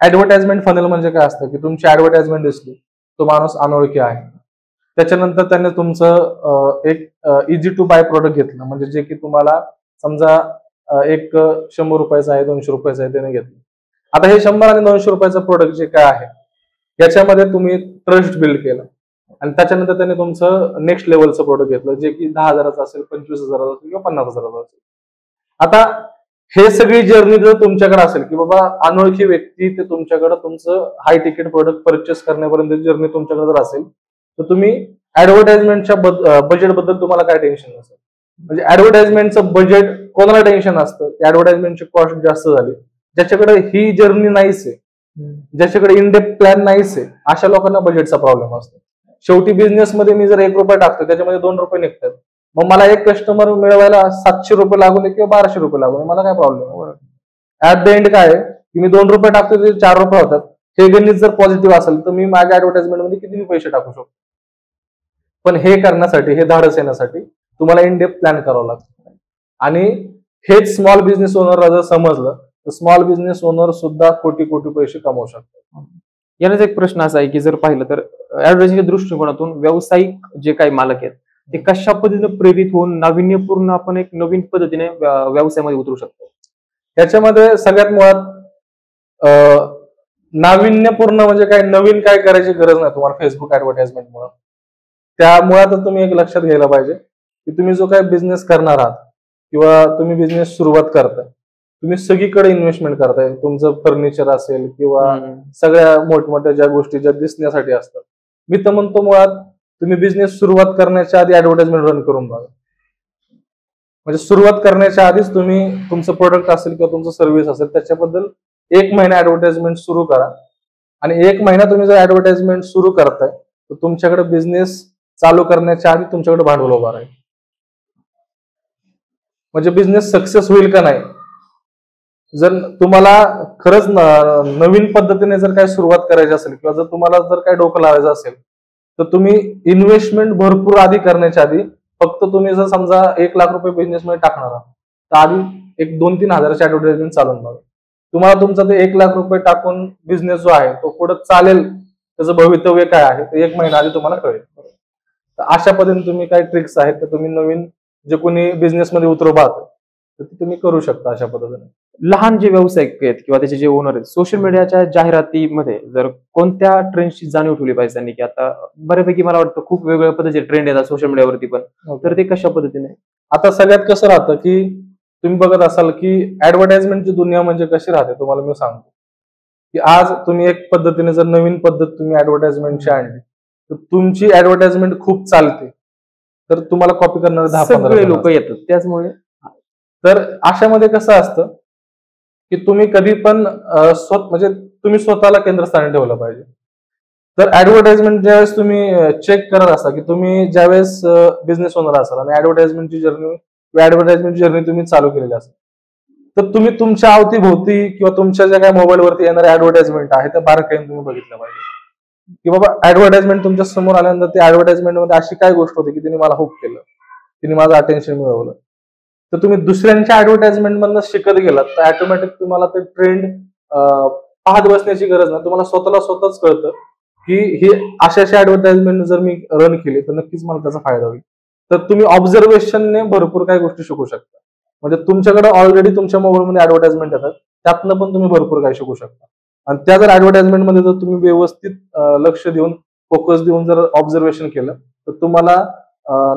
ऍडव्हर्टाइजमेंट फनल म्हणजे काय असतं की तुमची ऍडव्हर्टाइजमेंट दिसली, तो माणूस अनोळखी आहे, त्याच्यानंतर त्याने तुमचं एक इझी टू बाय प्रोडक्ट घेतलं म्हणजे जे की तुम्हाला समजा एक 100 रुपयाचं आहे, 200 रुपयाचं आहे त्याने घेतलं. आता हे 100 आणि 200 रुपयाचं प्रोडक्ट जे काय आहे याच्यामध्ये तुम्ही ट्रस्ट बिल्ड केलं आणि त्याच्यानंतर त्याने तुमचं नेक्स्ट लेवलचं प्रोडक्ट घेतलं जे की 10,000चं असेल, 25,000चं असेल किंवा 50,000चं असेल. आता हे सगळी जर्नी जर तुमच्याकडे असेल की बाबा अनोळखी व्यक्ती ते तुमच्याकडे तुमचं हाय तिकीट प्रोडक्ट परचेस करण्यापर्यंत जर्नी तुमच्याकडे जर असेल तर तुम्ही ऍडव्हर्टाइजमेंटच्या बजेट बद्दल तुम्हाला काय टेन्शन नसेल. म्हणजे ऍडव्हर्टाइजमेंटचं बजेट कोणाला टेन्शन असतं, ऍडव्हर्टाइजमेंटची कॉस्ट जास्त झाली, ज्याच्याकडे ही जर्नी नाहीच आहे, ज्याच्याकडे इनडेप्थ प्लॅन नाहीच आहे, अशा लोकांना बजेटचा प्रॉब्लेम असतो. शेवटी बिझनेसमध्ये मी जर 1 रुपया टाकतो त्याच्यामध्ये 2 रुपये निघतात, मग मला एक कस्टमर मिळवायला 700 रुपये लागू नये किंवा 1200 रुपये लागू नये, मला काय प्रॉब्लेम? ऍट द एंड काय आहे की मी 2 रुपये टाकतो ते 4 रुपये होतात. हे गणित जर पॉझिटिव्ह असेल तर मी माझ्या ऍडव्हर्टाइजमेंट मध्ये किती पैसे टाकू शकतो. पण हे करण्यासाठी, हे धाडस येण्यासाठी तुम्हाला इन डेप्थ प्लॅन करावं लागतं आणि हेच स्मॉल बिझनेस ओनरला जर समजलं तर स्मॉल बिझनेस ओनर सुद्धा कोटी कोटी पैसे कमवू शकतात. यानंतर एक प्रश्न असा आहे की जर पाहिलं तर ऍडव्हर्टायझिंगच्या दृष्टिकोनातून व्यावसायिक जे काही मालक आहेत ते कशा पद्धतीने प्रेरित होऊन नाविन्यपूर्ण आपण एक नवीन पद्धतीने व्यवसायामध्ये उतरू शकतो? त्याच्यामध्ये सगळ्यात मुळात नाविन्यपूर्ण म्हणजे काय, नवीन काय करायची गरज नाही तुम्हाला फेसबुक ऍडव्हर्टाइजमेंटमुळे. त्या मुळातच तुम्ही एक लक्षात घ्यायला पाहिजे की तुम्ही जो काही बिझनेस करणार आहात किंवा तुम्ही बिझनेस सुरुवात करताय तुम्ही सगळीकडे इन्व्हेस्टमेंट करताय, तुमचं फर्निचर असेल किंवा सगळ्या मोठमोठ्या ज्या गोष्टी ज्या दिसण्यासाठी असतात. मी तर म्हणतो मुळात तुम्ही बिझनेस सुरुवात करण्याच्या आधी ऍडव्हर्टाइजमेंट रन करून बघा. म्हणजे सुरुवात करण्याच्या आधीच तुम्ही तुमचं प्रोडक्ट असेल किंवा तुमचं सर्व्हिस असेल त्याच्याबद्दल 1 महिना ऍडव्हर्टाइजमेंट सुरू करा. आणि 1 महिना तुम्ही जर ऍडव्हर्टाइजमेंट सुरू करताय तर तुमच्याकडे बिझनेस चालू करण्याच्या आधी तुमच्याकडे भांडवल उभा राहील. म्हणजे बिझनेस सक्सेस होईल का नाही, जर तुम्हाला खरंच नवीन पद्धतीने जर काही सुरुवात करायची असेल किंवा जर तुम्हाला जर काही डोकं लावायचं असेल तर तुम्ही इन्व्हेस्टमेंट भरपूर आधी करण्याच्या आधी फक्त तुम्ही जर समजा 1 लाख रुपये बिझनेस मध्ये टाकणार आहात तर आधी एक 2-3 हजाराची ऍडव्हर्टाइजमेंट चालून बघा. तुम्हाला तुमचा ते 1 लाख रुपये टाकून बिझनेस जो आहे तो पुढे चालेल, त्याचं भवितव्य काय आहे ते 1 महिना आधी तुम्हाला कळेल. तर अशा पद्धतीने तुम्ही काही ट्रिक्स आहेत तर तुम्ही नवीन जे कोणी बिझनेस मध्ये उतरू पाहत तर ते तुम्ही करू शकता अशा पद्धतीने. लहान जे व्यावसायिक आहेत किंवा त्याचे जे ओनर आहेत, सोशल मीडियाच्या जाहिरातीमध्ये जर कोणत्या ट्रेंडची जाणीव ठेवली पाहिजे त्यांनी, की आता बऱ्यापैकी मला वाटतं खूप वेगवेगळ्या पद्धतीचे ट्रेंड येतात सोशल मीडियावरती पण, तर ते कशा पद्धतीने? आता सगळ्यात कसं राहतं की तुम्ही बघत असाल की ऍडव्हर्टाइजमेंटची दुनिया म्हणजे कशी राहते तुम्हाला मी सांगतो. की आज तुम्ही एक पद्धतीने जर नवीन पद्धत तुम्ही ऍडव्हर्टाइजमेंटची आणली तर तुमची ऍडव्हर्टाइजमेंट खूप चालते तर तुम्हाला कॉपी करणारे 10-15 लोक येतात. त्याचमुळे तर अशामध्ये कसं असतं की तुम्ही कधी पण म्हणजे तुम्ही स्वतःला केंद्रस्थानी ठेवलं पाहिजे. तर ऍडव्हर्टाइजमेंट ज्यावेळेस तुम्ही चेक करत असा की तुम्ही ज्यावेळेस बिझनेस ओनर असाल आणि ऍडव्हर्टाइजमेंटची जर्नी तुम्ही चालू केलेली असेल तर तुम्ही तुमच्या अवतीभोवती किंवा तुमच्या ज्या काही मोबाईलवरती येणाऱ्या ऍडव्हर्टाइजमेंट आहे त्या बारकाईने तुम्ही बघितलं पाहिजे. की बाबा ऍडव्हर्टाइजमेंट तुमच्या समोर आल्यानंतर त्या ऍडव्हर्टाइजमेंटमध्ये अशी काय गोष्ट होती की तिने मला हुक केलं, तिने माझं अटेन्शन मिळवलं. तर तुम्ही दुसऱ्यांच्या ऍडव्हर्टाइजमेंट मधनं शिकत गेलात तर ऑटोमॅटिक तुम्हाला ते ट्रेंड पाहत बसण्याची गरज नाही, तुम्हाला स्वतःच कळतं की ही अशा ऍडव्हर्टाइजमेंट जर मी रन केली तर नक्कीच मला त्याचा फायदा होईल. तर तुम्ही ऑब्झर्वेशनने भरपूर काही गोष्टी शिकू शकता. म्हणजे तुमच्याकडे ऑलरेडी तुमच्या मोबाईलमध्ये ऍडव्हर्टाइजमेंट येतात त्यातनं पण तुम्ही भरपूर काही शिकू शकता. आणि त्या जर ऍडव्हर्टाइजमेंट मध्ये जर तुम्ही व्यवस्थित लक्ष देऊन फोकस देऊन जर ऑब्झर्वेशन केलं तर तुम्हाला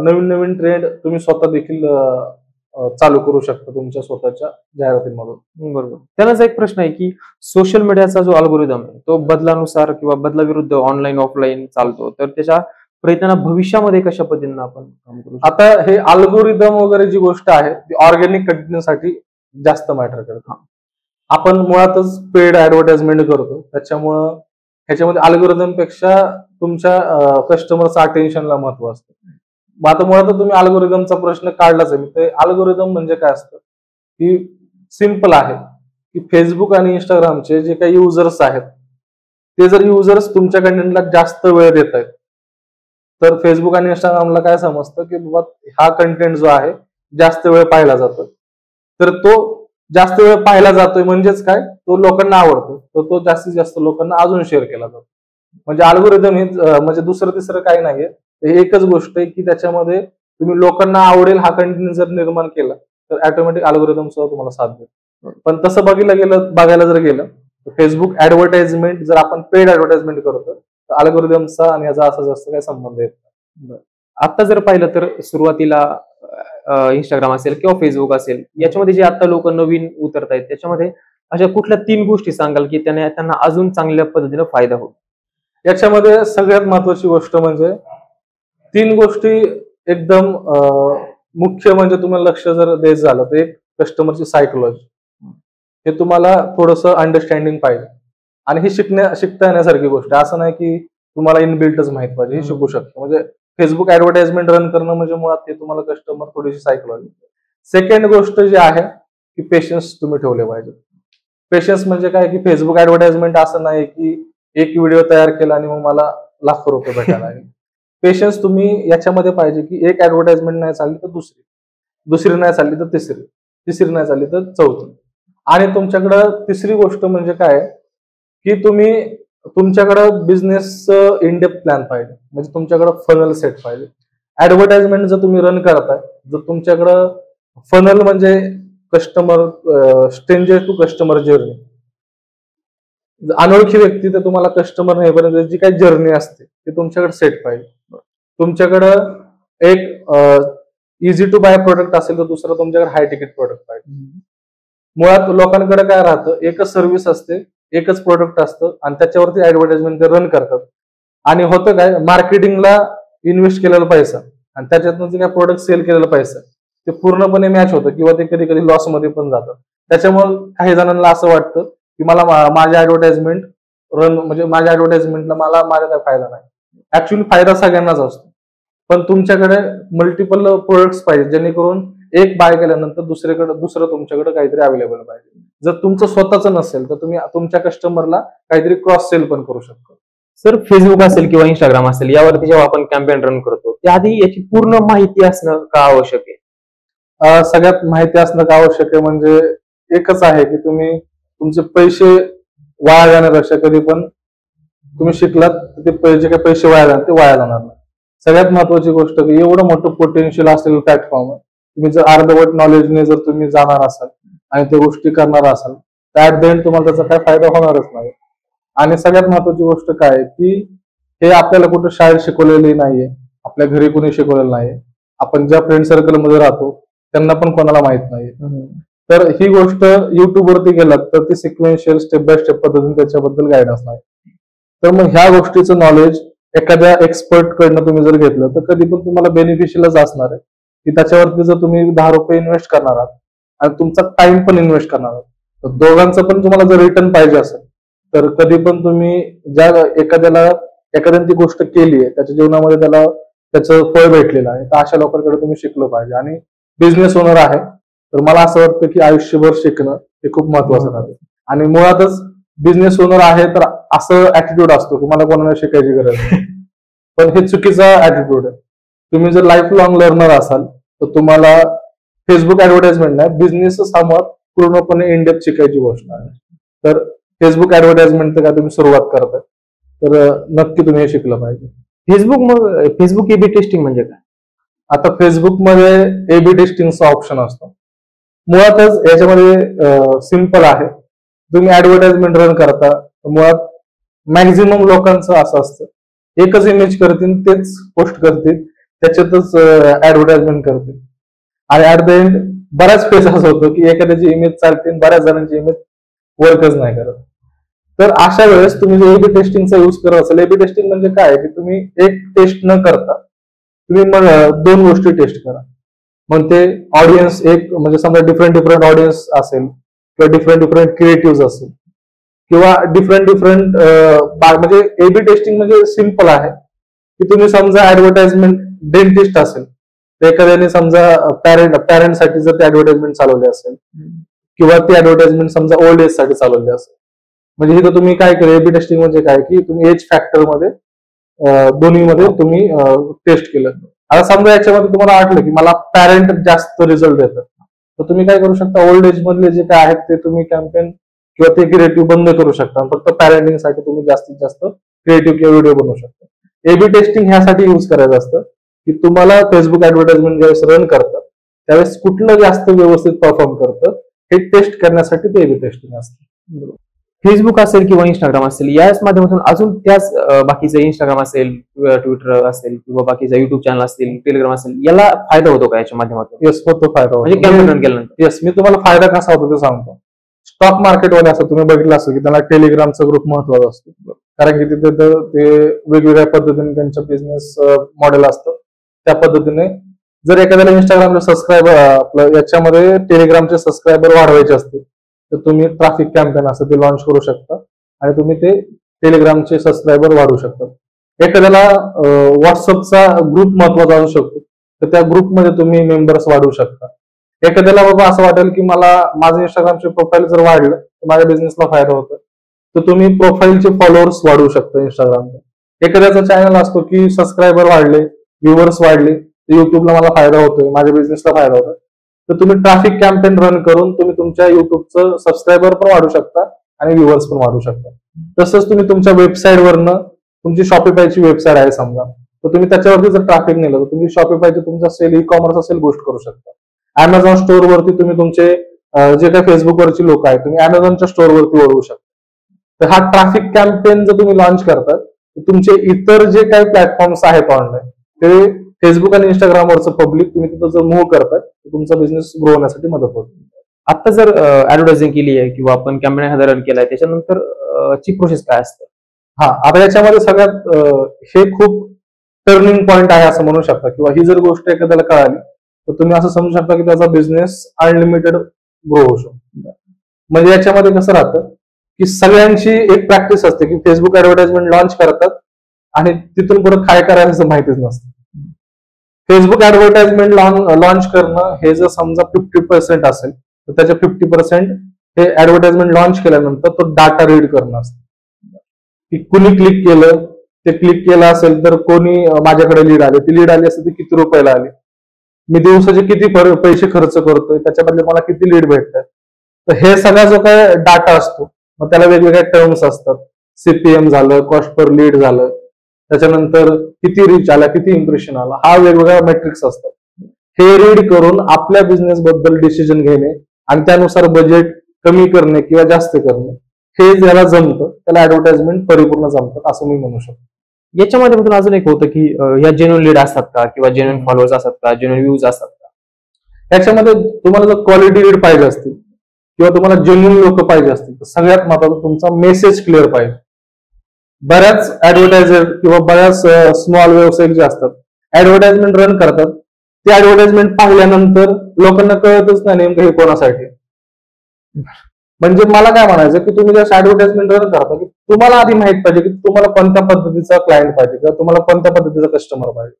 नवीन नवीन ट्रेंड तुम्ही स्वतः देखील चालू करू शकता तुमच्या स्वतःच्या जाहिरातींमधून. बरोबर. त्यालाच एक प्रश्न आहे की सोशल मीडियाचा जो अल्गोरिदम आहे तो बदलानुसार किंवा बदलाविरुद्ध ऑनलाईन ऑफलाईन चालतो, तर त्याच्या प्रयत्नांना भविष्यामध्ये कशा पद्धतीने आपण काम करू? आता हे अल्गोरिदम वगैरे जी गोष्ट आहे ती ऑर्गॅनिक कंटेंटसाठी जास्त मॅटर करतं. आपण मुळातच पेड ऍडव्हर्टाइजमेंट करतो त्याच्यामुळं ह्याच्यामध्ये अल्गोरिदम पेक्षा तुमच्या कस्टमरचं अटेन्शनला महत्व असतं. मग आता मुळात तुम्ही अल्गोरिदमचा प्रश्न काढलाच आहे. ते अल्गोरिदम म्हणजे काय असतं की सिम्पल आहे की फेसबुक आणि इंस्टाग्रामचे जे काही युजर्स आहेत ते जर युजर्स तुमच्या कंटेंटला जास्त वेळ देत आहेत तर फेसबुक आणि इंस्टाग्रामला काय समजतं की बाबा हा कंटेंट जो आहे जास्त वेळ पाहिला जातो, तर तो जास्त वेळ पाहिला जातोय म्हणजेच काय, तो लोकांना आवडतो तर तो जास्तीत जास्त लोकांना अजून शेअर केला जातो. म्हणजे अल्गोरिदम हे म्हणजे दुसरं तिसरं काही नाहीये, एकच गोष्ट आहे की त्याच्यामध्ये तुम्ही लोकांना आवडेल हा कंटेंट जर निर्माण केला तर ऑटोमॅटिक अल्गोरिदम सुद्धा तुम्हाला साथ देतो. पण तसं बघायला जर गेलं तर फेसबुक ऍडव्हर्टाइजमेंट जर आपण पेड ऍडव्हर्टाइजमेंट करतो तर अल्गोरिदमचा आणि याचा असा जास्त काही संबंध येत नाही. आता जर पाहिलं तर सुरुवातीला इंस्टाग्राम असेल किंवा फेसबुक असेल याच्यामध्ये जे आता लोक नवीन उतरत आहेत त्याच्यामध्ये अशा कुठल्या 3 गोष्टी सांगाल की त्यांना अजून चांगल्या पद्धतीने फायदा होईल? याच्यामध्ये सगळ्यात महत्वाची गोष्ट म्हणजे 3 गोष्टी एकदम मुख्य. म्हणजे तुम्हाला लक्ष जर द्यायचं झालं तर एक कस्टमरची सायकोलॉजी, हे तुम्हाला थोडंसं अंडरस्टँडिंग पाहिजे. आणि ही शिकता येण्यासारखी गोष्ट असं नाही की तुम्हाला इनबिल्टच माहित पाहिजे, हे शिकू शकतो. म्हणजे फेसबुक ऍडव्हर्टाइजमेंट रन करणं म्हणजे मुळात हे तुम्हाला कस्टमर थोडीशी सायकोलॉजी. सेकंड गोष्ट जी आहे की पेशन्स तुम्ही ठेवले पाहिजे. पेशन्स म्हणजे काय की फेसबुक ऍडव्हर्टाइजमेंट असं नाही की एक व्हिडिओ तयार केला आणि मग मला लाखो रुपये भेटायला लागले. पेशन्स तुम्ही याच्यामध्ये पाहिजे की एक ऍडव्हर्टाइजमेंट नाही चालली तर दुसरी नाही चालली तर तिसरी नाही चालली तर चौथी. आणि तुमच्याकडं तिसरी गोष्ट म्हणजे काय की तुमच्याकडं बिझनेस इनडेप्थ प्लॅन पाहिजे. म्हणजे तुमच्याकडं फनल सेट पाहिजे. ऍडव्हर्टाइजमेंट जर तुम्ही रन करताय, जर तुमच्याकडं फनल म्हणजे customer stranger to customer journey, अनोळखी व्यक्ती तर तुम्हाला कस्टमर नेपर्यंत जी काही जर्नी असते ती तुमच्याकडे सेट पाहिजे. तुमच्याकडं एक इझी टू बाय प्रोडक्ट असेल तर दुसरं तुमच्याकडे हाय तिकीट प्रोडक्ट पाहिजे. मुळात लोकांकडे काय राहतं, एकच सर्व्हिस असते, एकच प्रोडक्ट असतं आणि त्याच्यावरती ऍडव्हर्टाइजमेंट ते रन करतात. आणि होतं काय, मार्केटिंगला इन्व्हेस्ट केलेला पैसा आणि त्याच्यातून जे काय प्रोडक्ट सेल केलेला पैसा ते पूर्णपणे मॅच होतं किंवा ते कधी कधी लॉस मध्ये पण जातं. त्याच्यामुळे काही जणांना असं वाटतं की मला माझ्या ऍडव्हर्टाइजमेंट म्हणजे माझ्या ऍडव्हर्टाइजमेंटला माझा काय फायदा नाही. ऍक्च्युअली फायदा सगळ्यांनाच असतो, पण तुमच्याकडे मल्टिपल प्रोडक्ट्स पाहिजे जेणेकरून एक बाय केल्यानंतर दुसरं तुमच्याकडे काहीतरी अवेलेबल पाहिजे. जर तुमचं स्वतःचं नसेल तर तुम्ही तुमच्या कस्टमरला काहीतरी क्रॉस सेल पण करू शकता. सर, फेसबुक असेल किंवा इंस्टाग्राम असेल यावरती जेव्हा आपण कॅम्पेन रन करतो त्याआधी याची पूर्ण माहिती असणं का आवश्यक आहे? सगळ्यात माहिती असणं का आवश्यक आहे म्हणजे एकच आहे की तुम्ही तुमचे पैसे वाया जाण्यापेक्षा कधी पण तुम्ही शिकलात ते जे काही पैसे वाया जाणार ते वाया जाणार नाही. सगळ्यात महत्वाची गोष्ट की एवढं मोठं पोटेन्शियल असलेलं प्लॅटफॉर्म आहे, तुम्ही जर अर्धवट नॉलेजने जर तुम्ही जाणार असाल आणि त्या गोष्टी करणार असाल तर ऍट द एंड तुम्हाला त्याचा काही फायदा होणारच नाही. आणि सगळ्यात महत्वाची गोष्ट काय आहे की हे आपल्याला कुठं शाळेत शिकवलेली नाहीये, आपल्या घरी कोणी शिकवलेलं नाहीये, आपण ज्या फ्रेंड सर्कलमध्ये राहतो त्यांना पण कोणाला माहित नाहीये. तर ही गोष्ट युट्यूब वरती गेलात तर ती सिक्वेन्शियल स्टेप बाय स्टेप पद्धतीने त्याच्याबद्दल गायडन्स नाही. तर मग ह्या गोष्टीचं नॉलेज एखाद्या एक्सपर्ट कडनं तुम्ही जर घेतलं तर कधी पण तुम्हाला बेनिफिशियलच असणार आहे की त्याच्यावरती जर तुम्ही 10 रुपये इन्व्हेस्ट करणार आहात आणि तुमचा टाइम पण इन्व्हेस्ट करणार आहात तर दोघांचं पण तुम्हाला जर रिटर्न पाहिजे असेल तर कधी पण तुम्ही ज्या एखाद्याने ती गोष्ट केली आहे त्याच्या जीवनामध्ये त्याला त्याचं फळ भेटलेलं आहे तर अशा लोकांकडे तुम्ही शिकलं पाहिजे. आणि बिझनेस ओनर आहे तर मला असं वाटतं की आयुष्यभर शिकणं हे खूप महत्वाचं आहे. आणि मुळातच बिझनेस ओनर आहे तर असं ऍटिट्यूड असतो की मला कोणाला शिकायची गरज नाही, पण हे चुकीचा ऍटिट्यूड आहे. तुम्ही जर लाईफ लॉंग लर्नर असाल तर तुम्हाला फेसबुक ऍडव्हर्टाइजमेंट नाही, बिझनेस समोर पूर्णपणे इन डेप्थ शिकायची गोष्ट आहे. तर फेसबुक ऍडव्हर्टाइजमेंट तर काय तुम्ही सुरुवात करताय तर नक्की तुम्ही हे शिकलं पाहिजे. फेसबुक ए बी टेस्टिंग म्हणजे काय? आता फेसबुकमध्ये ए बी टेस्टिंगचा ऑप्शन असतो. मुळातच याच्यामध्ये सिंपल आहे, तुम्ही ऍडव्हर्टाइजमेंट रन करता मुळात मॅक्झिमम लोकांचं असं असतं एकच इमेज करतील, तेच पोस्ट करतील, त्याच्यातच ऍडव्हर्टाइजमेंट करतील आणि ऍट द एंड बऱ्याच वेळेस असं होतं की एखाद्याची इमेज चालते बऱ्याच जणांची इमेज वर्कच नाही करत. तर अशा वेळेस तुम्ही जो एबी टेस्टिंगचा यूज करत असाल, एबी टेस्टिंग म्हणजे काय की तुम्ही एक टेस्ट न करता तुम्ही मग 2 गोष्टी टेस्ट करा. मग ते ऑडियन्स एक म्हणजे समजा डिफरंट ऑडियन्स असेल किंवा डिफरंट क्रिएटिव्ह असेल किंवा डिफरंट म्हणजे एबी टेस्टिंग म्हणजे सिंपल आहे की तुम्ही समजा ऍडव्हर्टाइजमेंट डेंटिस्ट असेल तर एखाद्याने समजा पॅरेंटसाठी जर ते ऍडव्हर्टाइजमेंट चालवले असेल किंवा ती ऍडव्हर्टाइजमेंट समजा ओल्ड एज साठी चालवली असेल म्हणजे इथं तुम्ही काय केलं, एबी टेस्टिंग म्हणजे काय की तुम्ही एज फॅक्टर मध्ये दोन्हीमध्ये तुम्ही टेस्ट केलं. आता समजा याच्यामध्ये तुम्हाला वाटलं की मला पॅरेंट जास्त रिझल्ट देतात तर तुम्ही काय करू शकता, ओल्ड एज मधले जे काय आहेत ते तुम्ही कॅम्पेन किंवा ते क्रिएटिव्ह बंद करू शकता, फक्त पॅरेंटिंग साठी तुम्ही जास्तीत जास्त क्रिएटिव्ह किंवा व्हिडिओ बनवू शकता. एबी टेस्टिंग ह्यासाठी युज करायचं असतं की तुम्हाला फेसबुक ऍडव्हर्टाइजमेंट ज्यावेळेस रन करतात त्यावेळेस कुठलं जास्त व्यवस्थित परफॉर्म करतं हे टेस्ट करण्यासाठी ते एबी टेस्टिंग असतं. फेसबुक असेल किंवा इंस्टाग्राम असेल याच माध्यमातून अजून त्याच बाकीचं इंस्टाग्राम असेल ट्विटर असेल किंवा बाकीचा युट्यूब चॅनल असतील, टेलिग्राम असेल, याला फायदा होतो का याच्या माध्यमातून? येस, होतो फायदा म्हणजे कॅम्पेन रन केल्यानंतर. येस, मी तुम्हाला फायदा कसा होतो ते सांगतो. स्टॉक मार्केटमध्ये असं तुम्ही बघितलं असतं की त्यांना टेलिग्रामचा ग्रुप महत्वाचा असतो कारण की तिथे ते वेगवेगळ्या पद्धतीने त्यांचं बिझनेस मॉडेल असतं. त्या पद्धतीने जर एखाद्याला इंस्टाग्रामचे सबस्क्रायबर आपलं याच्यामध्ये टेलिग्रामचे सबस्क्रायबर वाढवायचे असतील तर तुम्ही ट्रॅफिक कॅम्पेन असं ते लॉन्च करू शकता आणि तुम्ही ते टेलिग्रामचे सबस्क्रायबर वाढवू शकता. एखाद्याला व्हॉट्सअपचा ग्रुप महत्वाचा असू शकतो तर त्या ग्रुपमध्ये तुम्ही मेंबर्स वाढवू शकता. एखाद्याला बाबा असं वाटेल की मला माझं इंस्टाग्रामचे प्रोफाईल जर वाढलं तर माझ्या बिझनेसला फायदा होतो तर तुम्ही प्रोफाईलचे फॉलोअर्स वाढवू शकता इंस्टाग्रामला. एखाद्याचा चॅनल असतो की सबस्क्रायबर वाढले, व्ह्युअर्स वाढले, युट्यूबला मला फायदा होतोय, माझ्या बिझनेसला फायदा होतोय तर तुम्ही ट्रॅफिक कॅम्पेन रन करून तुम्ही तुमच्या युट्यूबचं सबस्क्रायबर पण वाढू शकता आणि व्ह्युअर्स पण वाढू शकता. तसंच तुम्ही तुमच्या वेबसाईटवरनं तुमची शॉपिफायची वेबसाईट आहे समजा तर तुम्ही त्याच्यावरती जर ट्रॅफिक नेलं तर तुम्ही शॉपिफायचे तुमचा सेल ई कॉमर्स असेल बूस्ट करू शकता. अमेझॉन स्टोअर वरती तुम्ही तुमचे जे काही फेसबुकवरची लोक आहेत तुम्ही अमेझॉनच्या स्टोअरवरती वळवू शकता. तर हा ट्रॅफिक कॅम्पेन जर तुम्ही लॉन्च करता तुमचे इतर जे काही प्लॅटफॉर्म्स आहेत ऑनलाईन ते फेसबुक आणि इंस्टाग्रामवरचं पब्लिक तुम्ही तिथं जर मूव्ह करताय तर तुमचा बिझनेस ग्रो होण्यासाठी मदत होते. आता जर ऍडव्हर्टायझिंग केली आहे किंवा आपण कॅम्पेन एखादा रन केलाय त्याच्यानंतर ची प्रोसेस काय असते? हा, आता याच्यामध्ये सगळ्यात हे खूप टर्निंग पॉईंट आहे असं म्हणू शकता, किंवा ही जर गोष्ट एखाद्याला कळाली तर तुम्ही असं समजू शकता की त्याचा बिझनेस अनलिमिटेड ग्रो होऊ शकतो. म्हणजे याच्यामध्ये कसं राहतं की सगळ्यांची एक प्रॅक्टिस असते की फेसबुक ऍडव्हर्टाइजमेंट लॉन्च करतात आणि तिथून पुढे काय करायचं माहितीच नसतं. फेसबुक ऍडव्हर्टाइजमेंट लॉन्च करणं हे जर समजा 50% असेल तर त्याच्या 50% हे ऍडव्हर्टाइजमेंट लॉन्च केल्यानंतर तो डाटा रीड करणं असतं की कुणी क्लिक केलं, ते क्लिक केलं असेल तर कोणी माझ्याकडे लीड आले, ती लीड आली असेल ती किती रुपयाला आली, मी दिवसाचे किती पैसे खर्च करतोय, त्याच्याबद्दल मला किती लीड भेटतात. तर हे सगळा जो काय डाटा असतो मग त्याला वेगवेगळ्या टर्म्स असतात. सीपीएम झालं, कॉस्ट पर लीड झालं, त्याच्यानंतर किती रीच आला, किती इम्प्रेशन आला, हा वेगवेगळ्या मेट्रिक्स असतात. हे रीड करून आपल्या बिझनेस बद्दल डिसिजन घेणे आणि त्यानुसार बजेट कमी करणे किंवा जास्त करणे हे ज्याला जमतं त्याला ऍडव्हर्टाइजमेंट परिपूर्ण जमतात असं मी म्हणू शकतो. याच्यामध्ये पण अजून एक होतं की ह्या जेन्युइन लीड असतात का किंवा जेन्युइन फॉलोअर्स असतात का, जेन्युइन व्ह्यूज असतात का? याच्यामध्ये तुम्हाला जर क्वालिटी लीड पाहिजे असतील किंवा तुम्हाला जेन्युइन लोक पाहिजे असतील तर सगळ्यात महत्त्वाचं तुमचा मेसेज क्लिअर पाहिजे. बऱ्याच ऍडव्हर्टायझर किंवा बऱ्याच स्मॉल व्यावसायिक जे असतात ऍडव्हर्टाइजमेंट रन करतात, ते ऍडव्हर्टाइजमेंट पाहिल्यानंतर लोकांना कळतच नाही नेमकं हे कोणासाठी. म्हणजे मला काय म्हणायचं की तुम्ही जसं ऍडव्हर्टाइजमेंट रन करता की तुम्हाला आधी माहित पाहिजे की तुम्हाला कोणत्या पद्धतीचा क्लायंट पाहिजे किंवा तुम्हाला कोणत्या पद्धतीचा कस्टमर पाहिजे.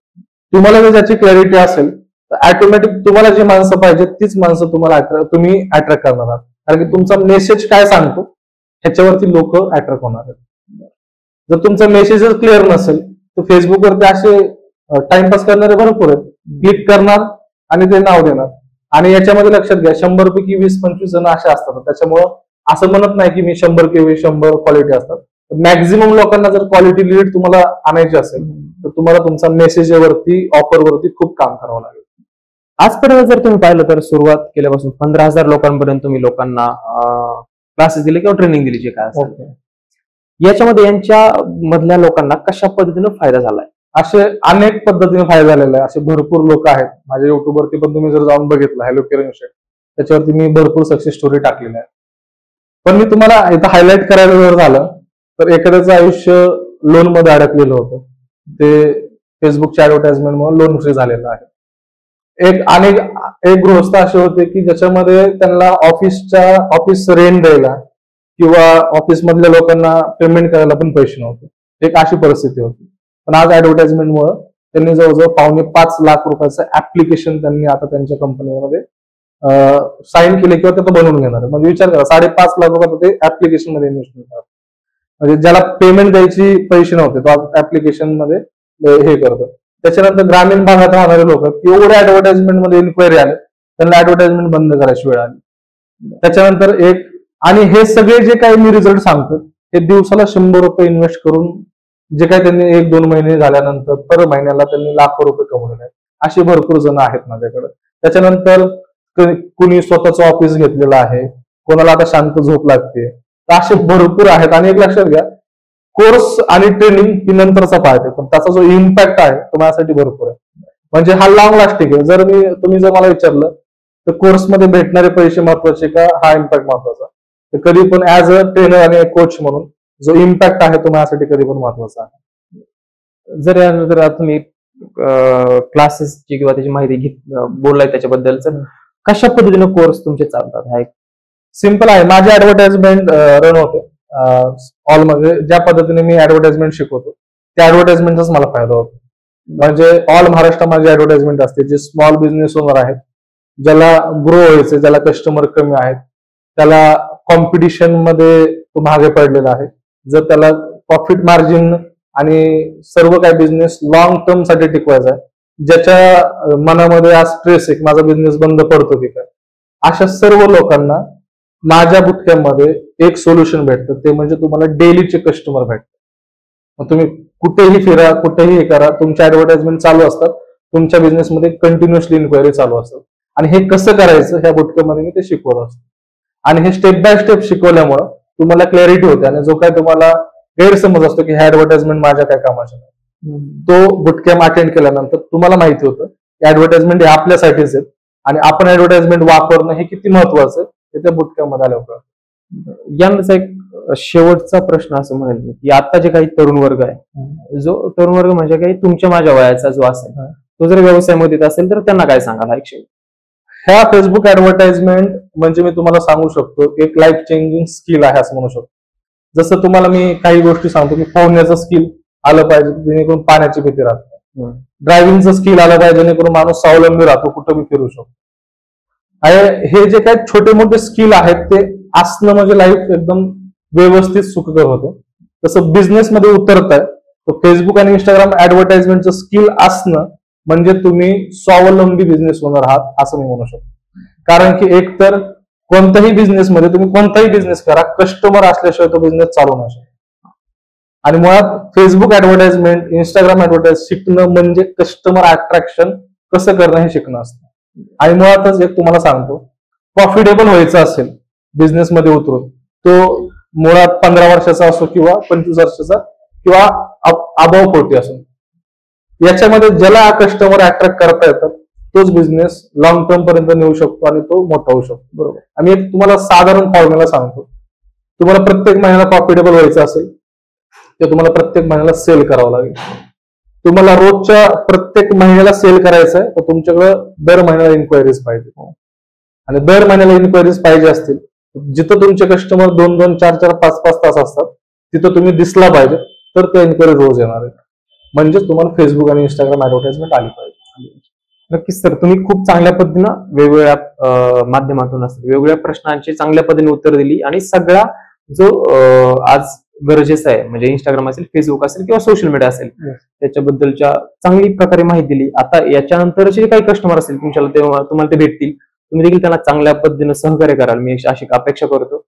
तुम्हाला जर त्याची क्लॅरिटी असेल तर ऑटोमॅटिक तुम्हाला जी माणसं पाहिजे तीच माणसं तुम्ही अट्रॅक्ट करणार आहात, कारण की तुमचा मेसेज काय सांगतो ह्याच्यावरती लोक अट्रॅक्ट होणार आहेत. जर तुमचा मेसेजच क्लिअर नसेल तर फेसबुकवरती असे टाइमपास करणारे भरपूर आहेत, क्लिक करणार आणि ते नाव देणार. आणि याच्यामध्ये लक्षात घ्या 100 पैकी 20-25 जण असे असतात. त्याच्यामुळं असं म्हणत नाही की मी 100 किंवा 100 क्वालिटी असतात. मॅक्झिमम लोकांना जर क्वालिटी लीड तुम्हाला आणायची असेल तर तुम्हाला तुमचा मेसेजवरती ऑफरवरती खूप काम करावं लागेल. आजपर्यंत जर तुम्ही पाहिलं तर सुरुवात केल्यापासून 15,000 लोकांपर्यंत तुम्ही लोकांना क्लासेस दिले किंवा ट्रेनिंग दिली जे काय असेल, याच्यामध्ये यांच्या मधल्या लोकांना कशा पद्धतीने फायदा झालाय? असे अनेक पद्धतीने फायदा झालेला आहे. असे भरपूर लोक आहेत माझ्या युट्यूबवरती पण तुम्ही जर जाऊन बघितलं हॅलो किरण शेट त्याच्यावरती मी भरपूर सक्सेस स्टोरी टाकलेल्या आहे. पण मी तुम्हाला इथं हायलाईट करायला जर झालं तर एखाद्याचं आयुष्य लोन मध्ये अडकलेलं होतं, ते फेसबुकच्या ऍडव्हर्टाइजमेंटमुळे लोन फ्री झालेलं आहे. एक गृहस्थ असे होते की ज्याच्यामध्ये त्यांना ऑफिस रेंट द्यायला किंवा ऑफिस मधल्या लोकांना पेमेंट करायला पण पैसे नव्हते. एक अशी परिस्थिती होती. पण आज ऍडव्हर्टाइजमेंटमुळे त्यांनी जवळजवळ 5.5 लाख रुपयाचं ऍप्लिकेशन त्यांनी आता त्यांच्या कंपनीमध्ये साईन केले किंवा ते बनवून घेणार. म्हणजे विचार करा 5.5 लाख रुपये ते ऍप्लिकेशन मध्ये इन्व्हेस्टमेंट करतात. म्हणजे ज्याला पेमेंट द्यायची पैसे नव्हते तो ऍप्लिकेशन मध्ये हे करतो. त्याच्यानंतर ग्रामीण भागात राहणारे लोक एवढे ऍडव्हर्टाइजमेंट मध्ये इन्क्वायरी आले त्यांना ऍडव्हर्टाइजमेंट बंद करायची वेळ आली. त्याच्यानंतर आणि हे सगळे जे काही मी रिझल्ट सांगतो हे दिवसाला 100 रुपये इन्व्हेस्ट करून जे काही त्यांनी 1-2 महिने झाल्यानंतर पर महिन्याला त्यांनी लाखो रुपये कमवलेले आहेत. असे भरपूर जण आहेत माझ्याकडे. त्याच्यानंतर कुणी स्वतःचं ऑफिस घेतलेलं आहे, कोणाला आता शांत झोप लागते, तर असे भरपूर आहेत. आणि एक लक्षात घ्या कोर्स आणि ट्रेनिंग ही नंतरचा पार्ट आहे, पण त्याचा जो इम्पॅक्ट आहे तो माझ्यासाठी भरपूर आहे. म्हणजे हा लॉंग लास्टिंग आहे. तुम्ही जर मला विचारलं तर कोर्समध्ये भेटणारे पैसे महत्वाचे का हा इम्पॅक्ट महत्वाचा, तर कधी पण ऍज अ ट्रेनर आणि कोच म्हणून जो इम्पॅक्ट आहे तो माझ्यासाठी कधी पण महत्वाचा आहे. जर तुम्ही क्लासेसची किंवा त्याची माहिती बोललाय त्याच्याबद्दल, कशा पद्धतीने कोर्स तुमचे चालतात? हा एक सिम्पल आहे. माझे ऍडव्हर्टाइजमेंट रन होते ऑल मध्ये. ज्या पद्धतीने मी ऍडव्हर्टाइजमेंट शिकवतो त्या ऍडव्हर्टाइजमेंटचाच मला फायदा होतो. म्हणजे ऑल महाराष्ट्र माझी ऍडव्हर्टाइजमेंट असते. जे स्मॉल बिझनेस ओनर आहेत, ज्याला ग्रो व्हायचे, ज्याला कस्टमर कमी आहेत, त्याला कॉम्पिटिशन मध्ये तो मागे पडलेला आहे, जर त्याला प्रॉफिट मार्जिन आणि सर्व काही बिझनेस लॉंग टर्म साठी टिकवायचा आहे, ज्याच्या मनामध्ये आज स्ट्रेस आहे माझा बिझनेस बंद पडतो की काय, अशा सर्व लोकांना माझ्या बुटकॅम्पमध्ये एक सोल्युशन भेटतं. ते म्हणजे तुम्हाला डेलीचे कस्टमर भेटतात. मग तुम्ही कुठेही फिरा, कुठेही हे करा, तुमच्या ऍडव्हर्टाइजमेंट चालू असतात, तुमच्या बिझनेसमध्ये कंटिन्युअसली इन्क्वायरी चालू असतात. आणि हे कसं करायचं ह्या बुटकॅम्पमध्ये मी ते शिकवत असतो. आणि हे स्टेप बाय स्टेप शिकवल्यामुळं तुम्हाला क्लॅरिटी होते. आणि जो काय तुम्हाला गैरसमज असतो की ह्या ऍडव्हर्टाइजमेंट माझ्या काय कामाच्या नाही, तो बुटकॅम्प अटेंड केल्यानंतर तुम्हाला माहिती होतं की ऍडव्हर्टाइजमेंट हे आपल्यासाठीच आहेत आणि आपण ऍडव्हर्टाइजमेंट वापरणं हे किती महत्वाचं आहे हे त्या बुटकॅम्पमध्ये आल्यावर कळतं. यानंतर एक शेवटचा प्रश्न असं म्हणेल मी, की आता जे काही तरुण वर्ग आहे, जो तरुण वर्ग म्हणजे काही तुमच्या माझ्या वयाचा जो असेल, तो जर व्यवसायामध्ये येत असेल तर त्यांना काय सांगाल हा एक शेवट? ह्या फेसबुक ऍडव्हर्टाइजमेंट म्हणजे मी तुम्हाला सांगू शकतो एक लाईफ चेंजिंग स्किल आहे असं म्हणू शकतो. जसं तुम्हाला मी काही गोष्टी सांगतो की पोहण्याचं स्किल आलं पाहिजे जेणेकरून पाण्याची भीती राहते, ड्रायव्हिंगचं स्किल आलं पाहिजे जेणेकरून माणूस स्वावलंबी राहतो, कुठं बी फिरू शकतो. आणि हे जे काही छोटे मोठे स्किल आहेत ते असणं म्हणजे लाईफ एकदम व्यवस्थित सुखकर होतं. तसं बिझनेसमध्ये उतरताय तर फेसबुक आणि इंस्टाग्राम ऍडव्हर्टाइजमेंटचं स्किल असणं म्हणजे तुम्ही स्वावलंबी बिझनेस ओनर आहात असं मी म्हणू शकतो. कारण की एक तर कोणत्याही बिझनेसमध्ये तुम्ही कोणताही बिझनेस करा, कस्टमर असल्याशिवाय तो बिझनेस चालू नाही शकत. आणि मुळात फेसबुक ऍडव्हर्टाइजमेंट, इंस्टाग्राम ऍडव्हर्टाइज शिकणं म्हणजे कस्टमर अट्रॅक्शन कसं करणं हे शिकणं असतं. आणि मुळातच एक तुम्हाला सांगतो, प्रॉफिटेबल व्हायचं असेल बिझनेसमध्ये उतरून, तो मुळात 15 वर्षाचा असो किंवा 25 वर्षाचा किंवा अबाव 40 असो, याच्यामध्ये ज्याला कस्टमर अट्रॅक्ट करता येतात तोच बिझनेस लॉंग टर्म पर्यंत नेऊ शकतो आणि तो मोठा होऊ शकतो. बरोबर. आम्ही एक तुम्हाला साधारण फॉर्म्युला सांगतो. तुम्हाला प्रत्येक महिन्याला प्रॉफिटेबल व्हायचं असेल तर तुम्हाला प्रत्येक महिन्याला सेल करावं लागेल. तुम्हाला रोजच्या प्रत्येक महिन्याला सेल करायचं आहे तर तुमच्याकडे दर महिन्याला इन्क्वायरीज पाहिजे. आणि दर महिन्याला इन्क्वायरीज पाहिजे असतील, जिथं तुमचे कस्टमर 2-2, 4-4, 5-5 तास असतात तिथं तुम्ही दिसला पाहिजे तर त्या इन्क्वायरी रोज येणार आहे. म्हणजेच तुम्हाला फेसबुक आणि इंस्टाग्राम ऍडव्हर्टाइजमेंट आली पाहिजे. नक्कीच सर, तुम्ही खूप चांगल्या पद्धतीनं वेगवेगळ्या माध्यमातून वेगवेगळ्या प्रश्नांची चांगल्या पद्धतीने उत्तर दिली आणि सगळा जो आज गरजेचं आहे म्हणजे इंस्टाग्राम असेल, फेसबुक असेल किंवा सोशल मीडिया असेल त्याच्याबद्दलच्या चांगली प्रकारे माहिती दिली. आता याच्यानंतर जे काही कस्टमर असेल तुम्हाला ते भेटतील, तुम्ही देखील त्यांना चांगल्या पद्धतीनं सहकार्य कराल मी अशी अपेक्षा करतो.